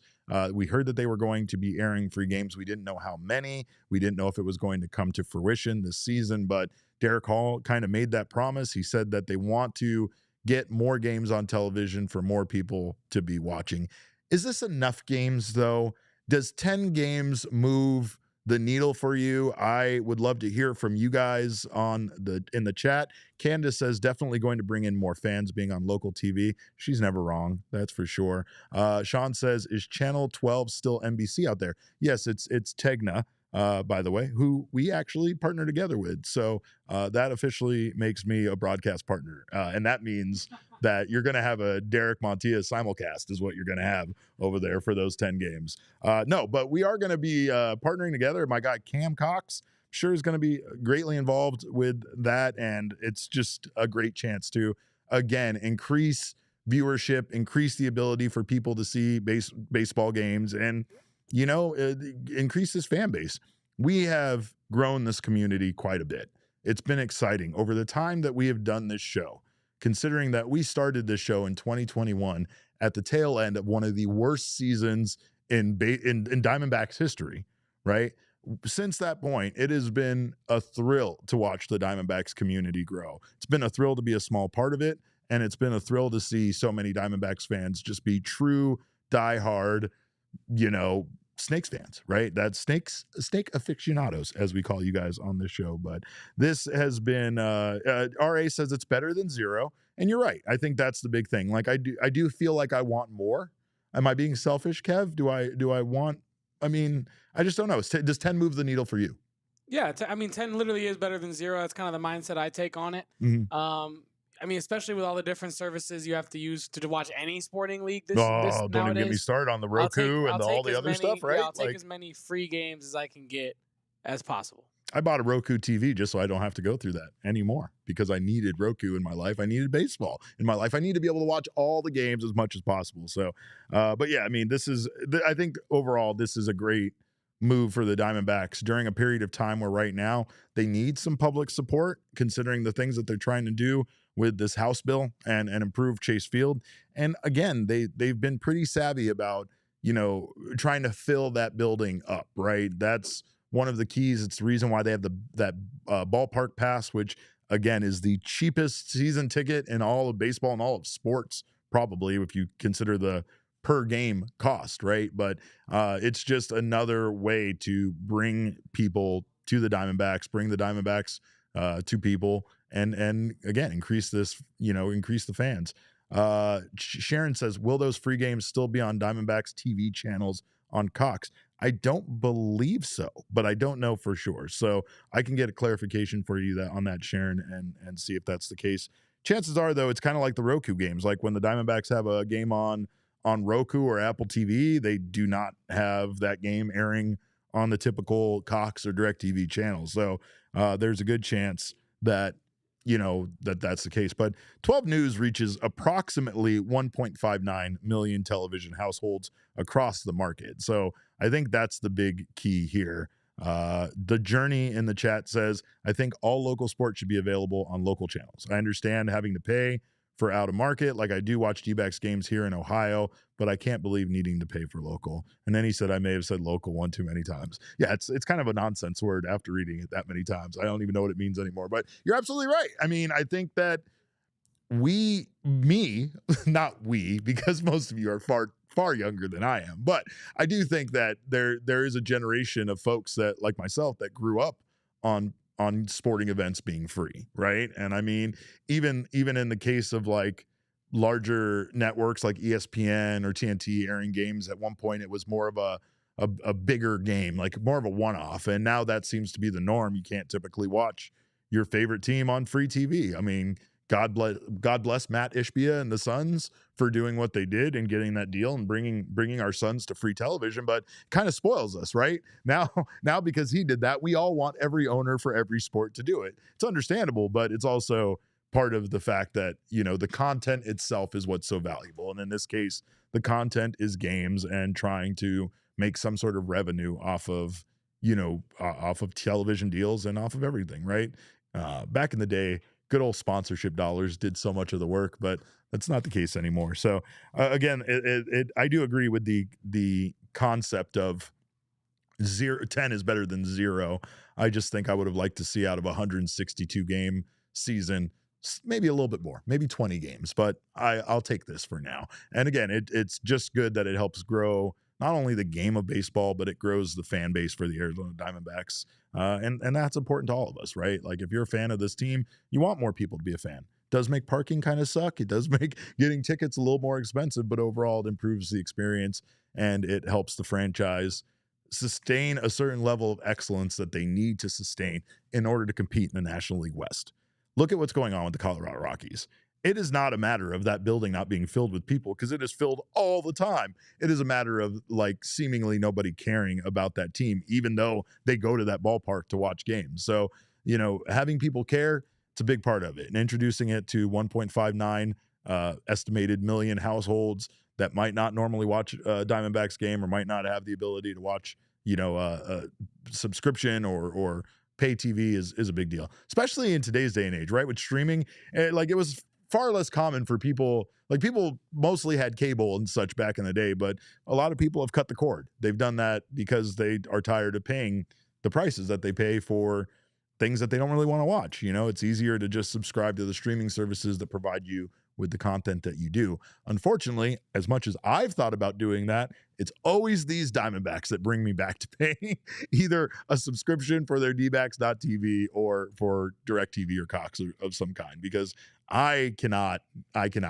We heard that they were going to be airing free games. We didn't know how many. We didn't know if it was going to come to fruition this season, but Derek Hall kind of made that promise. He said that they want to get more games on television for more people to be watching. Is this enough games, though? Does 10 games move the needle for you? I would love to hear from you guys in the chat. Candace says definitely going to bring in more fans being on local TV. She's never wrong, that's for sure. Sean says, is Channel 12 still NBC out there? Yes, it's Tegna, by the way, who we actually partner together with. So that officially makes me a broadcast partner. And that means that you're going to have a Derek Montilla simulcast is what you're going to have over there for those 10 games. No, but we are going to be partnering together. My guy Cam Cox sure is going to be greatly involved with that. And it's just a great chance to, again, increase viewership, increase the ability for people to see baseball games, and, you know, increase this fan base. We have grown this community quite a bit. It's been exciting over the time that we have done this show, considering that we started this show in 2021 at the tail end of one of the worst seasons in Diamondbacks history, right? Since that point, it has been a thrill to watch the Diamondbacks community grow. It's been a thrill to be a small part of it, and it's been a thrill to see so many Diamondbacks fans just be true, diehard, Snakes fans, right? That's snake aficionados, as we call you guys on this show. But this has been RA says it's better than zero, and you're right. I think that's the big thing. Like I do feel like I want more. Am I being selfish, Kev? Do I want? I mean, I just don't know. Does 10 move the needle for you? Yeah, 10 literally is better than zero. That's kind of the mindset I take on it. Mm-hmm. I mean, especially with all the different services you have to use to watch any sporting league. Don't even get me started on the Roku and all the other stuff, right? Yeah, I'll take as many free games as I can get as possible. I bought a Roku TV just so I don't have to go through that anymore because I needed Roku in my life. I needed baseball in my life. I need to be able to watch all the games as much as possible. So, but yeah, I mean, I think overall, this is a great move for the Diamondbacks during a period of time where right now they need some public support, considering the things that they're trying to do with this House bill and improve Chase Field. And again, they've been pretty savvy about, trying to fill that building up, right? That's one of the keys. It's the reason why they have that ballpark pass, which again is the cheapest season ticket in all of baseball and all of sports, probably, if you consider the per game cost, right? But it's just another way to bring people to the Diamondbacks, bring the Diamondbacks to people, and again, increase the fans. Sharon says, will those free games still be on Diamondbacks TV channels on Cox? I don't believe so, but I don't know for sure. So I can get a clarification for you on that, Sharon, and see if that's the case. Chances are, though, it's kind of like the Roku games. Like when the Diamondbacks have a game on Roku or Apple TV, they do not have that game airing on the typical Cox or DirecTV channels. So there's a good chance that that's the case. But 12 News reaches approximately 1.59 million television households across the market. So I think that's the big key here. The Journey in the chat says, I think all local sports should be available on local channels. I understand having to pay for out of market. Like I do watch Dbacks games here in Ohio, but I can't believe needing to pay for local. And then he said, I may have said local one too many times. Yeah, it's kind of a nonsense word after reading it that many times. I don't even know what it means anymore, but you're absolutely right. I mean, I think that not we, because most of you are far younger than I am, but I do think that there is a generation of folks that, like myself, that grew up on sporting events being free, right? And I mean, even in the case of like larger networks like ESPN or TNT airing games, at one point it was more of a bigger game, like more of a one-off, and now that seems to be the norm. You can't typically watch your favorite team on free TV. I mean, God bless Matt Ishbia and the Suns for doing what they did and getting that deal and bringing our sons to free television, but kind of spoils us, right? Now because he did that, we all want every owner for every sport to do it. It's understandable, but it's also part of the fact that, the content itself is what's so valuable. And in this case, the content is games and trying to make some sort of revenue off of television deals and off of everything, right? Back in the day, good old sponsorship dollars did so much of the work, but that's not the case anymore. So again, I do agree with the concept of 10 is better than zero. I just think I would have liked to see out of a 162 game season, maybe a little bit more, maybe 20 games, but I'll take this for now. And again, it's just good that it helps grow not only the game of baseball, but it grows the fan base for the Arizona Diamondbacks. And that's important to all of us, right? Like if you're a fan of this team, you want more people to be a fan. It does make parking kind of suck. It does make getting tickets a little more expensive, but overall it improves the experience and it helps the franchise sustain a certain level of excellence that they need to sustain in order to compete in the National League West. Look at what's going on with the Colorado Rockies. It is not a matter of that building not being filled with people, because it is filled all the time. It is a matter of like seemingly nobody caring about that team, even though they go to that ballpark to watch games. So, having people care, it's a big part of it. And introducing it to 1.59 estimated million households that might not normally watch a Diamondbacks game or might not have the ability to watch, a subscription or pay TV is a big deal, especially in today's day and age, right? With streaming, like it was far less common for people. Like, people mostly had cable and such back in the day, but a lot of people have cut the cord. They've done that because they are tired of paying the prices that they pay for things that they don't really want to watch. You know, it's easier to just subscribe to the streaming services that provide you with the content that you do. Unfortunately, as much as I've thought about doing that, it's always these Diamondbacks that bring me back to paying either a subscription for their Dbacks.tv or for DirecTV or Cox of some kind, because I cannot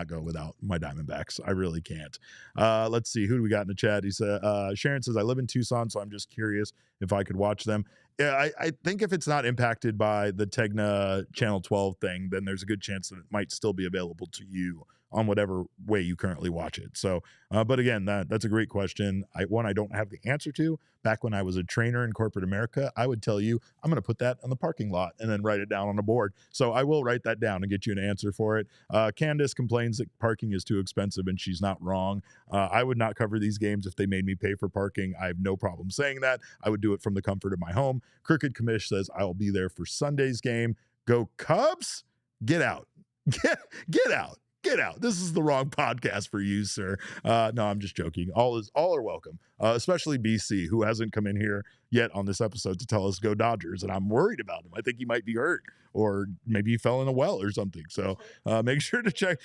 go without my Diamondbacks. I really can't. Let's see, who do we got in the chat? He said, Sharon says, I live in Tucson, so I'm just curious if I could watch them. Yeah, I think if it's not impacted by the Tegna Channel 12 thing, then there's a good chance that it might still be available to you on whatever way you currently watch it. So, but again, that's a great question. I don't have the answer to. Back when I was a trainer in corporate America, I would tell you, I'm going to put that on the parking lot and then write it down on a board. So I will write that down and get you an answer for it. Candace complains that parking is too expensive, and she's not wrong. I would not cover these games if they made me pay for parking. I have no problem saying that. I would do it from the comfort of my home. Crooked Commish says, I will be there for Sunday's game. Go Cubs! Get out. Get out. Get out. This is the wrong podcast for you, sir. No, I'm just joking. All are welcome, especially BC, who hasn't come in here yet on this episode to tell us go Dodgers, and I'm worried about him. I think he might be hurt, or maybe he fell in a well or something. So make sure to check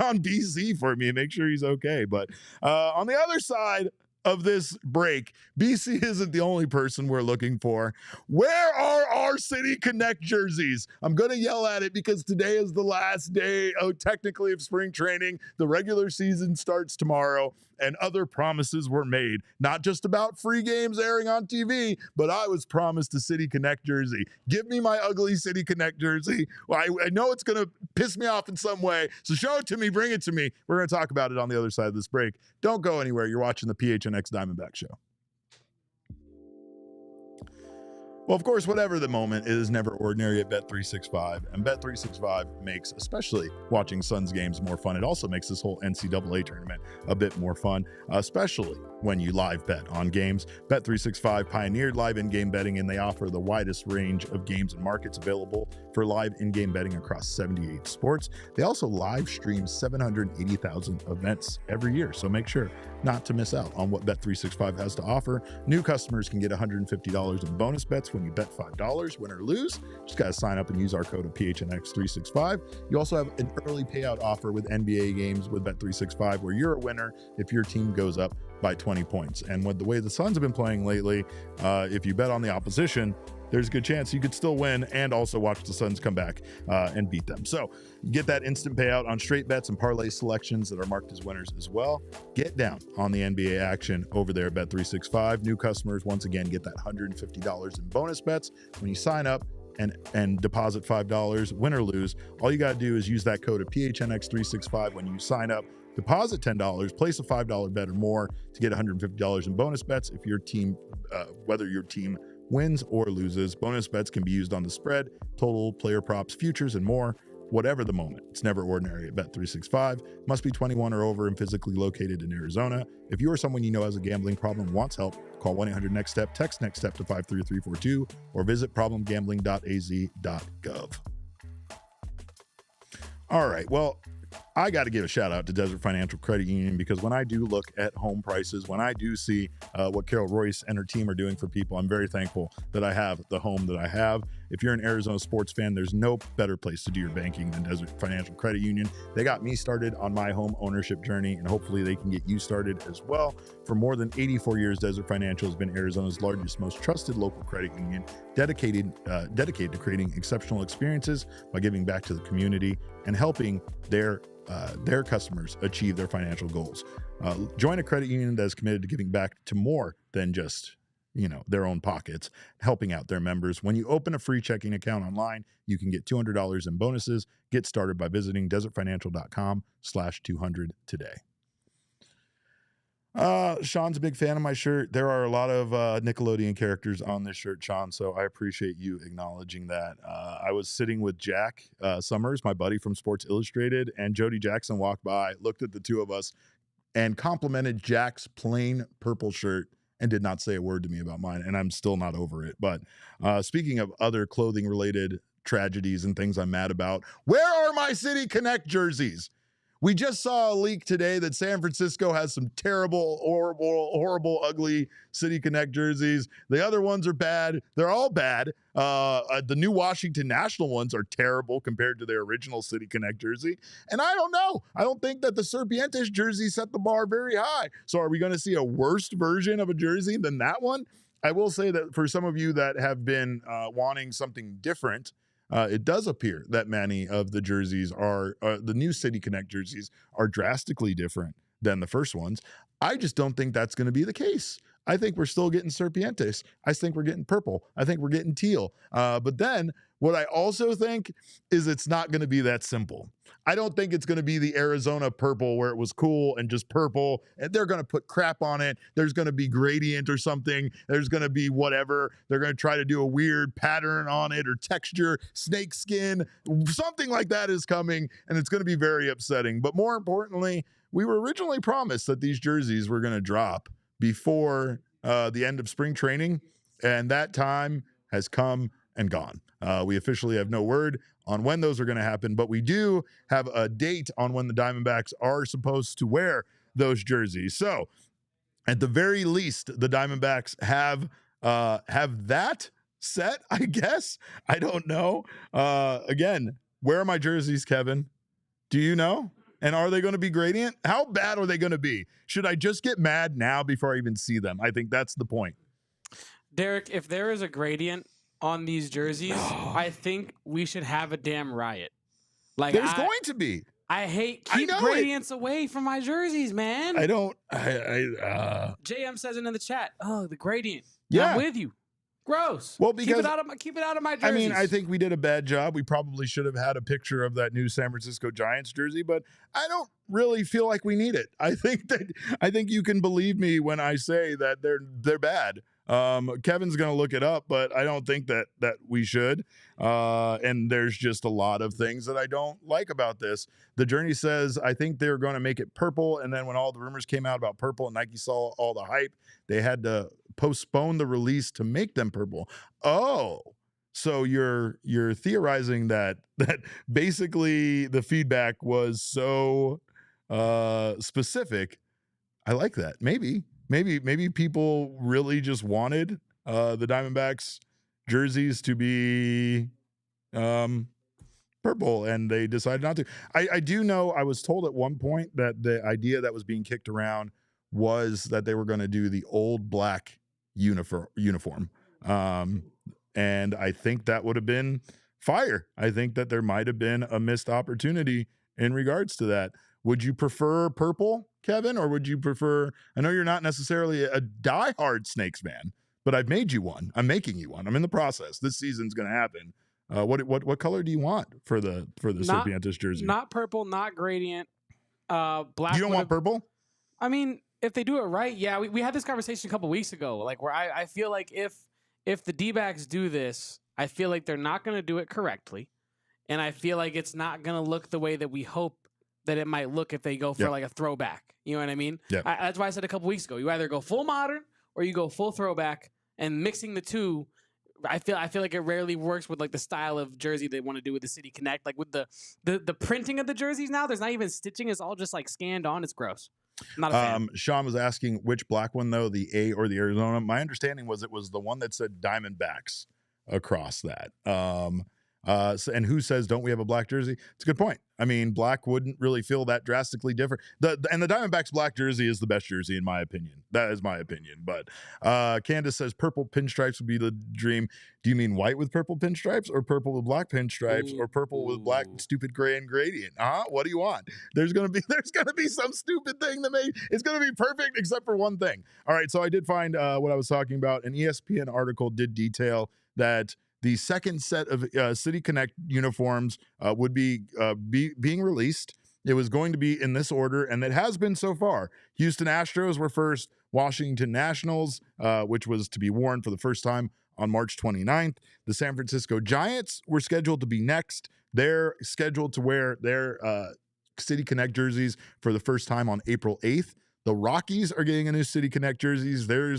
on BC for me and make sure he's okay. But on the other side of this break, BC isn't the only person we're looking for. Where are our City Connect jerseys? I'm going to yell at it because today is the last day, technically, of spring training. The regular season starts tomorrow, and other promises were made. Not just about free games airing on TV, but I was promised a City Connect jersey. Give me my ugly City Connect jersey. Well, I know it's going to piss me off in some way, so show it to me, bring it to me. We're going to talk about it on the other side of this break. Don't go anywhere. You're watching the PHNX Diamondback Show. Well, of course, whatever the moment, it is never ordinary at Bet365, and Bet365 makes especially watching Suns games more fun. It also makes this whole NCAA tournament a bit more fun, especially when you live bet on games. Bet365 pioneered live in-game betting, and they offer the widest range of games and markets available for live in-game betting across 78 sports. They also live stream 780,000 events every year, so make sure not to miss out on what Bet365 has to offer. New customers can get $150 in bonus bets when you bet $5, win or lose. Just got to sign up and use our code of PHNX365. You also have an early payout offer with NBA games with Bet365, where you're a winner if your team goes up by 20 points. And with the way the Suns have been playing lately, if you bet on the opposition, there's a good chance you could still win and also watch the Suns come back and beat them. So you get that instant payout on straight bets and parlay selections that are marked as winners as well. Get down on the NBA action over there at Bet365. New customers, once again, get that $150 in bonus bets when you sign up and deposit $5, win or lose. All you got to do is use that code of PHNX365 when you sign up. Deposit $10, place a $5 bet or more to get $150 in bonus bets if your team, whether your team wins or loses. Bonus bets can be used on the spread, total, player props, futures, and more. Whatever the moment, it's never ordinary at Bet365. Must be 21 or over and physically located in Arizona. If you or someone you know has a gambling problem, wants help, call 1-800-NEXT-STEP, text NEXT STEP to 53342, or visit problemgambling.az.gov. All right, well, I got to give a shout out to Desert Financial Credit Union, because when I do look at home prices, when I do see what Carol Royce and her team are doing for people, I'm very thankful that I have the home that I have. If you're an Arizona sports fan, there's no better place to do your banking than Desert Financial Credit Union. They got me started on my home ownership journey, and hopefully they can get you started as well. For more than 84 years, Desert Financial has been Arizona's largest, most trusted local credit union, dedicated to creating exceptional experiences by giving back to the community and helping their customers achieve their financial goals. Join a credit union that is committed to giving back to more than just, their own pockets, helping out their members. When you open a free checking account online, you can get $200 in bonuses. Get started by visiting desertfinancial.com/200 today. Sean's a big fan of my shirt. There are a lot of Nickelodeon characters on this shirt, Sean, so I appreciate you acknowledging that. I was sitting with Jack Summers, my buddy from Sports Illustrated, and Jody Jackson walked by, looked at the two of us, and complimented Jack's plain purple shirt and did not say a word to me about mine, and I'm still not over it. But speaking of other clothing-related tragedies and things I'm mad about. Where are my City Connect jerseys? We just saw a leak today that San Francisco has some terrible, horrible, ugly City Connect jerseys. The other ones are bad. They're all bad. The new Washington National ones are terrible compared to their original City Connect jersey. And I don't know. I don't think that the Serpientes jersey set the bar very high. So are we going to see a worse version of a jersey than that one? I will say that for some of you that have been wanting something different, it does appear that many of the jerseys are, the new City Connect jerseys are drastically different than the first ones. I just don't think that's going to be the case. I think we're still getting Serpientes. I think we're getting purple. I think we're getting teal. But then what I also think is it's not going to be that simple. I don't think it's going to be the Arizona purple where it was cool and just purple, and they're going to put crap on it. There's going to be gradient or something. There's going to be whatever. They're going to try to do a weird pattern on it or texture, snake skin. Something like that is coming, and it's going to be very upsetting. But more importantly, we were originally promised that these jerseys were going to drop before the end of spring training, and that time has come and gone. We officially have no word on when those are going to happen, but we do have a date on when the Diamondbacks are supposed to wear those jerseys. So at the very least, the Diamondbacks have that set, I guess. I don't know. Again, where are my jerseys, Kevin? Do you know? And are they going to be gradient? How bad are they going to be? Should I just get mad now before I even see them? I think that's the point. Derek, if there is a gradient on these jerseys, I think we should have a damn riot. Like there's going to be. I keep gradients away from my jerseys, man. JM says it in the chat. Oh, the gradient. Yeah, I'm with you. Gross. Well, because keep it out of my jerseys. I mean, I think we did a bad job. We probably should have had a picture of that new San Francisco Giants jersey, but I don't really feel like we need it. I think you can believe me when I say that they're bad. Kevin's going to look it up, but I don't think that we should. And there's just a lot of things that I don't like about this. The Journey says, I think they're going to make it purple. And then when all the rumors came out about purple and Nike saw all the hype, they had to postpone the release to make them purple. Oh, so you're theorizing that basically the feedback was so specific. I like that. Maybe people really just wanted the Diamondbacks jerseys to be purple, and they decided not to. I do know I was told at one point that the idea that was being kicked around was that they were going to do the old black uniform. And I think that would have been fire. I think that there might have been a missed opportunity in regards to that. Would you prefer purple, Kevin, or would you prefer, I know you're not necessarily a diehard Snakes fan, but I've made you one. I'm making you one. I'm in the process. This season's going to happen. What color do you want for the Serpientes jersey? Not purple, not gradient. Black. You don't want purple? I mean, if they do it right, yeah. We had this conversation a couple weeks ago, like where I feel like if the Dbacks do this, I feel like they're not going to do it correctly, and I feel like it's not going to look the way that we hope that it might look if they go for like a throwback. You know what I mean? Yeah. That's why I said a couple weeks ago, you either go full modern or you go full throwback, and mixing the two, I feel like it rarely works with like the style of jersey they want to do with the City Connect. Like with the printing of the jerseys now, there's not even stitching. It's all just like scanned on. It's gross. I'm not a fan. Sean was asking which black one though, the A or the Arizona. My understanding was it was the one that said Diamondbacks across that. And who says, don't we have a black jersey? It's a good point. I mean, black wouldn't really feel that drastically different. And the Diamondbacks black jersey is the best jersey in my opinion. That is my opinion. But Candace says purple pinstripes would be the dream. Do you mean white with purple pinstripes, or purple with black pinstripes, or purple with black stupid gray and gradient? What do you want? There's gonna be some stupid thing it's gonna be perfect except for one thing. All right, so I did find what I was talking about. An ESPN article did detail that the second set of City Connect uniforms would be being released. It was going to be in this order, and it has been so far. Houston Astros were first, Washington Nationals, which was to be worn for the first time on March 29th. The San Francisco Giants were scheduled to be next. They're scheduled to wear their City Connect jerseys for the first time on April 8th. The Rockies are getting a new City Connect jerseys. They are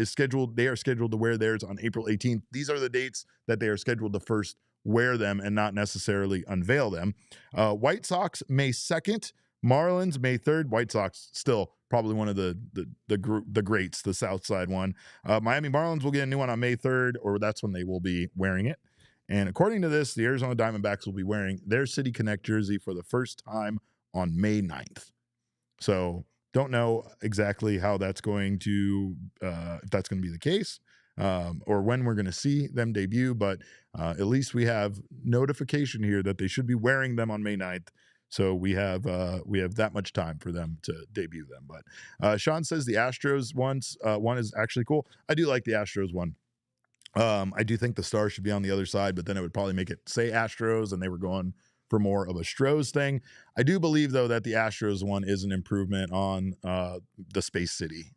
scheduled to wear theirs on April 18th. These are the dates that they are scheduled to first wear them and not necessarily unveil them. White Sox May 2nd, Marlins May 3rd. White Sox still probably one of the greats, the South Side one. Miami Marlins will get a new one on May 3rd, or that's when they will be wearing it. And according to this, the Arizona Diamondbacks will be wearing their City Connect jersey for the first time on May 9th. So don't know exactly how that's going to, if that's going to be the case, or when we're going to see them debut, but at least we have notification here that they should be wearing them on May 9th. So we have that much time for them to debut them. But Sean says the Astros one is actually cool. I do like the Astros one. I do think the star should be on the other side, but then it would probably make it say Astros, and they were going for more of a Stros thing. I do believe, though, that the Astros one is an improvement on the Space City,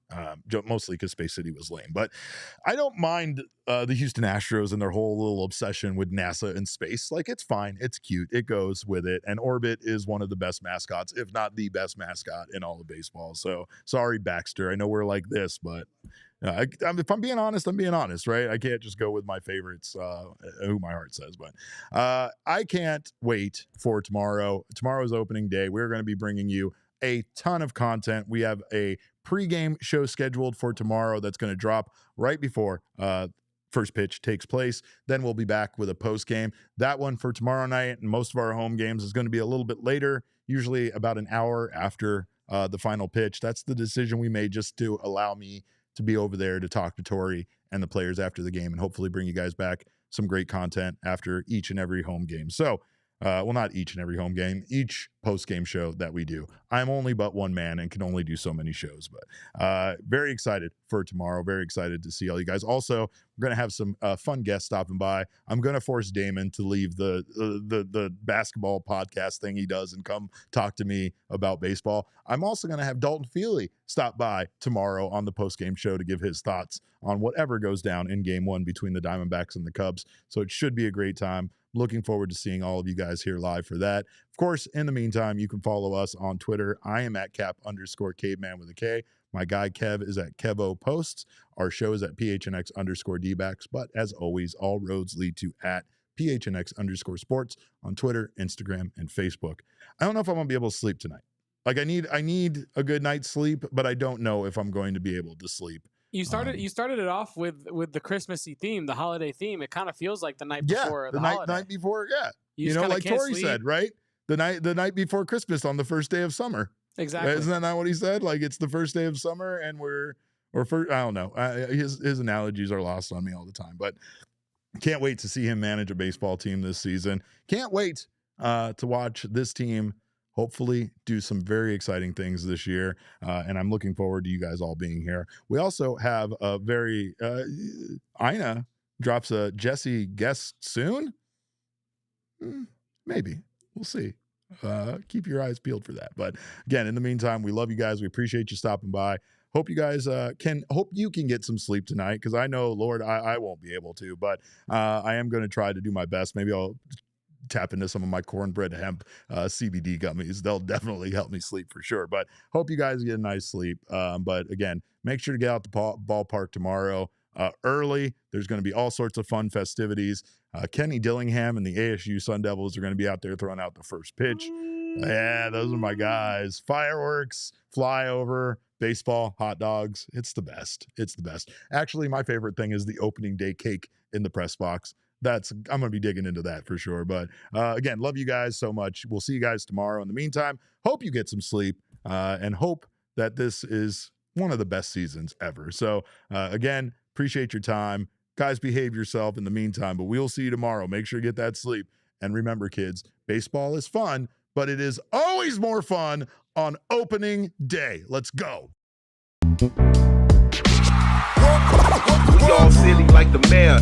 mostly because Space City was lame. But I don't mind the Houston Astros and their whole little obsession with NASA and space. Like, it's fine. It's cute. It goes with it. And Orbit is one of the best mascots, if not the best mascot in all of baseball. So, sorry, Baxter. I know we're like this, but... if I'm being honest, I'm being honest, right? I can't just go with my favorites, who my heart says. But I can't wait for tomorrow. Tomorrow's opening day. We're going to be bringing you a ton of content. We have a pregame show scheduled for tomorrow that's going to drop right before first pitch takes place. Then we'll be back with a postgame. That one for tomorrow night and most of our home games is going to be a little bit later, usually about an hour after the final pitch. That's the decision we made just to allow me to be over there to talk to Torey and the players after the game and hopefully bring you guys back some great content after each and every home game. So, well, not each and every home game, each post-game show that we do. I'm only but one man and can only do so many shows, but very excited for tomorrow. Very excited to see all you guys. Also, we're going to have some fun guests stopping by. I'm going to force Damon to leave the basketball podcast thing he does and come talk to me about baseball. I'm also going to have Dalton Feely stop by tomorrow on the post-game show to give his thoughts on whatever goes down in game one between the Diamondbacks and the Cubs. So it should be a great time. Looking forward to seeing all of you guys here live for that. Of course, in the meantime, you can follow us on Twitter. I am at cap_caveman with a K. My guy Kev is at Kevo Posts. Our show is at PHNX_Dbacks. But as always, all roads lead to at PHNX_sports on Twitter, Instagram, and Facebook. I don't know if I'm going to be able to sleep tonight. Like, I need a good night's sleep, but I don't know if I'm going to be able to sleep. You started it off with the Christmassy theme, the holiday theme. It kind of feels like the night before the holiday. Night before, yeah. You know, like Torey said, right? The night before Christmas on the first day of summer. Exactly. Isn't that not what he said? Like, it's the first day of summer and I don't know. His analogies are lost on me all the time, but can't wait to see him manage a baseball team this season. Can't wait to watch this team hopefully do some very exciting things this year. And I'm looking forward to you guys all being here. We also have a very, Ina drops a Jesse guest soon. Maybe. We'll see. Keep your eyes peeled for that. But again, in the meantime, we love you guys. We appreciate you stopping by. Hope you guys can get some sleep tonight, because I know, Lord, I won't be able to, but I am going to try to do my best. Maybe I'll tap into some of my cornbread hemp CBD gummies. They'll definitely help me sleep for sure. But hope you guys get a nice sleep. But again, make sure to get out the ballpark tomorrow early. There's going to be all sorts of fun festivities. Kenny Dillingham and the ASU Sun Devils are going to be out there throwing out the first pitch. Yeah, those are my guys. Fireworks, flyover, baseball, hot dogs. It's the best. It's the best. Actually, my favorite thing is the opening day cake in the press box. I'm going to be digging into that for sure. But again, love you guys so much. We'll see you guys tomorrow. In the meantime, hope you get some sleep and hope that this is one of the best seasons ever. So again, appreciate your time. Guys, behave yourself in the meantime, but we'll see you tomorrow. Make sure you get that sleep. And remember, kids, baseball is fun, but it is always more fun on opening day. Let's go. We all silly like the mayor.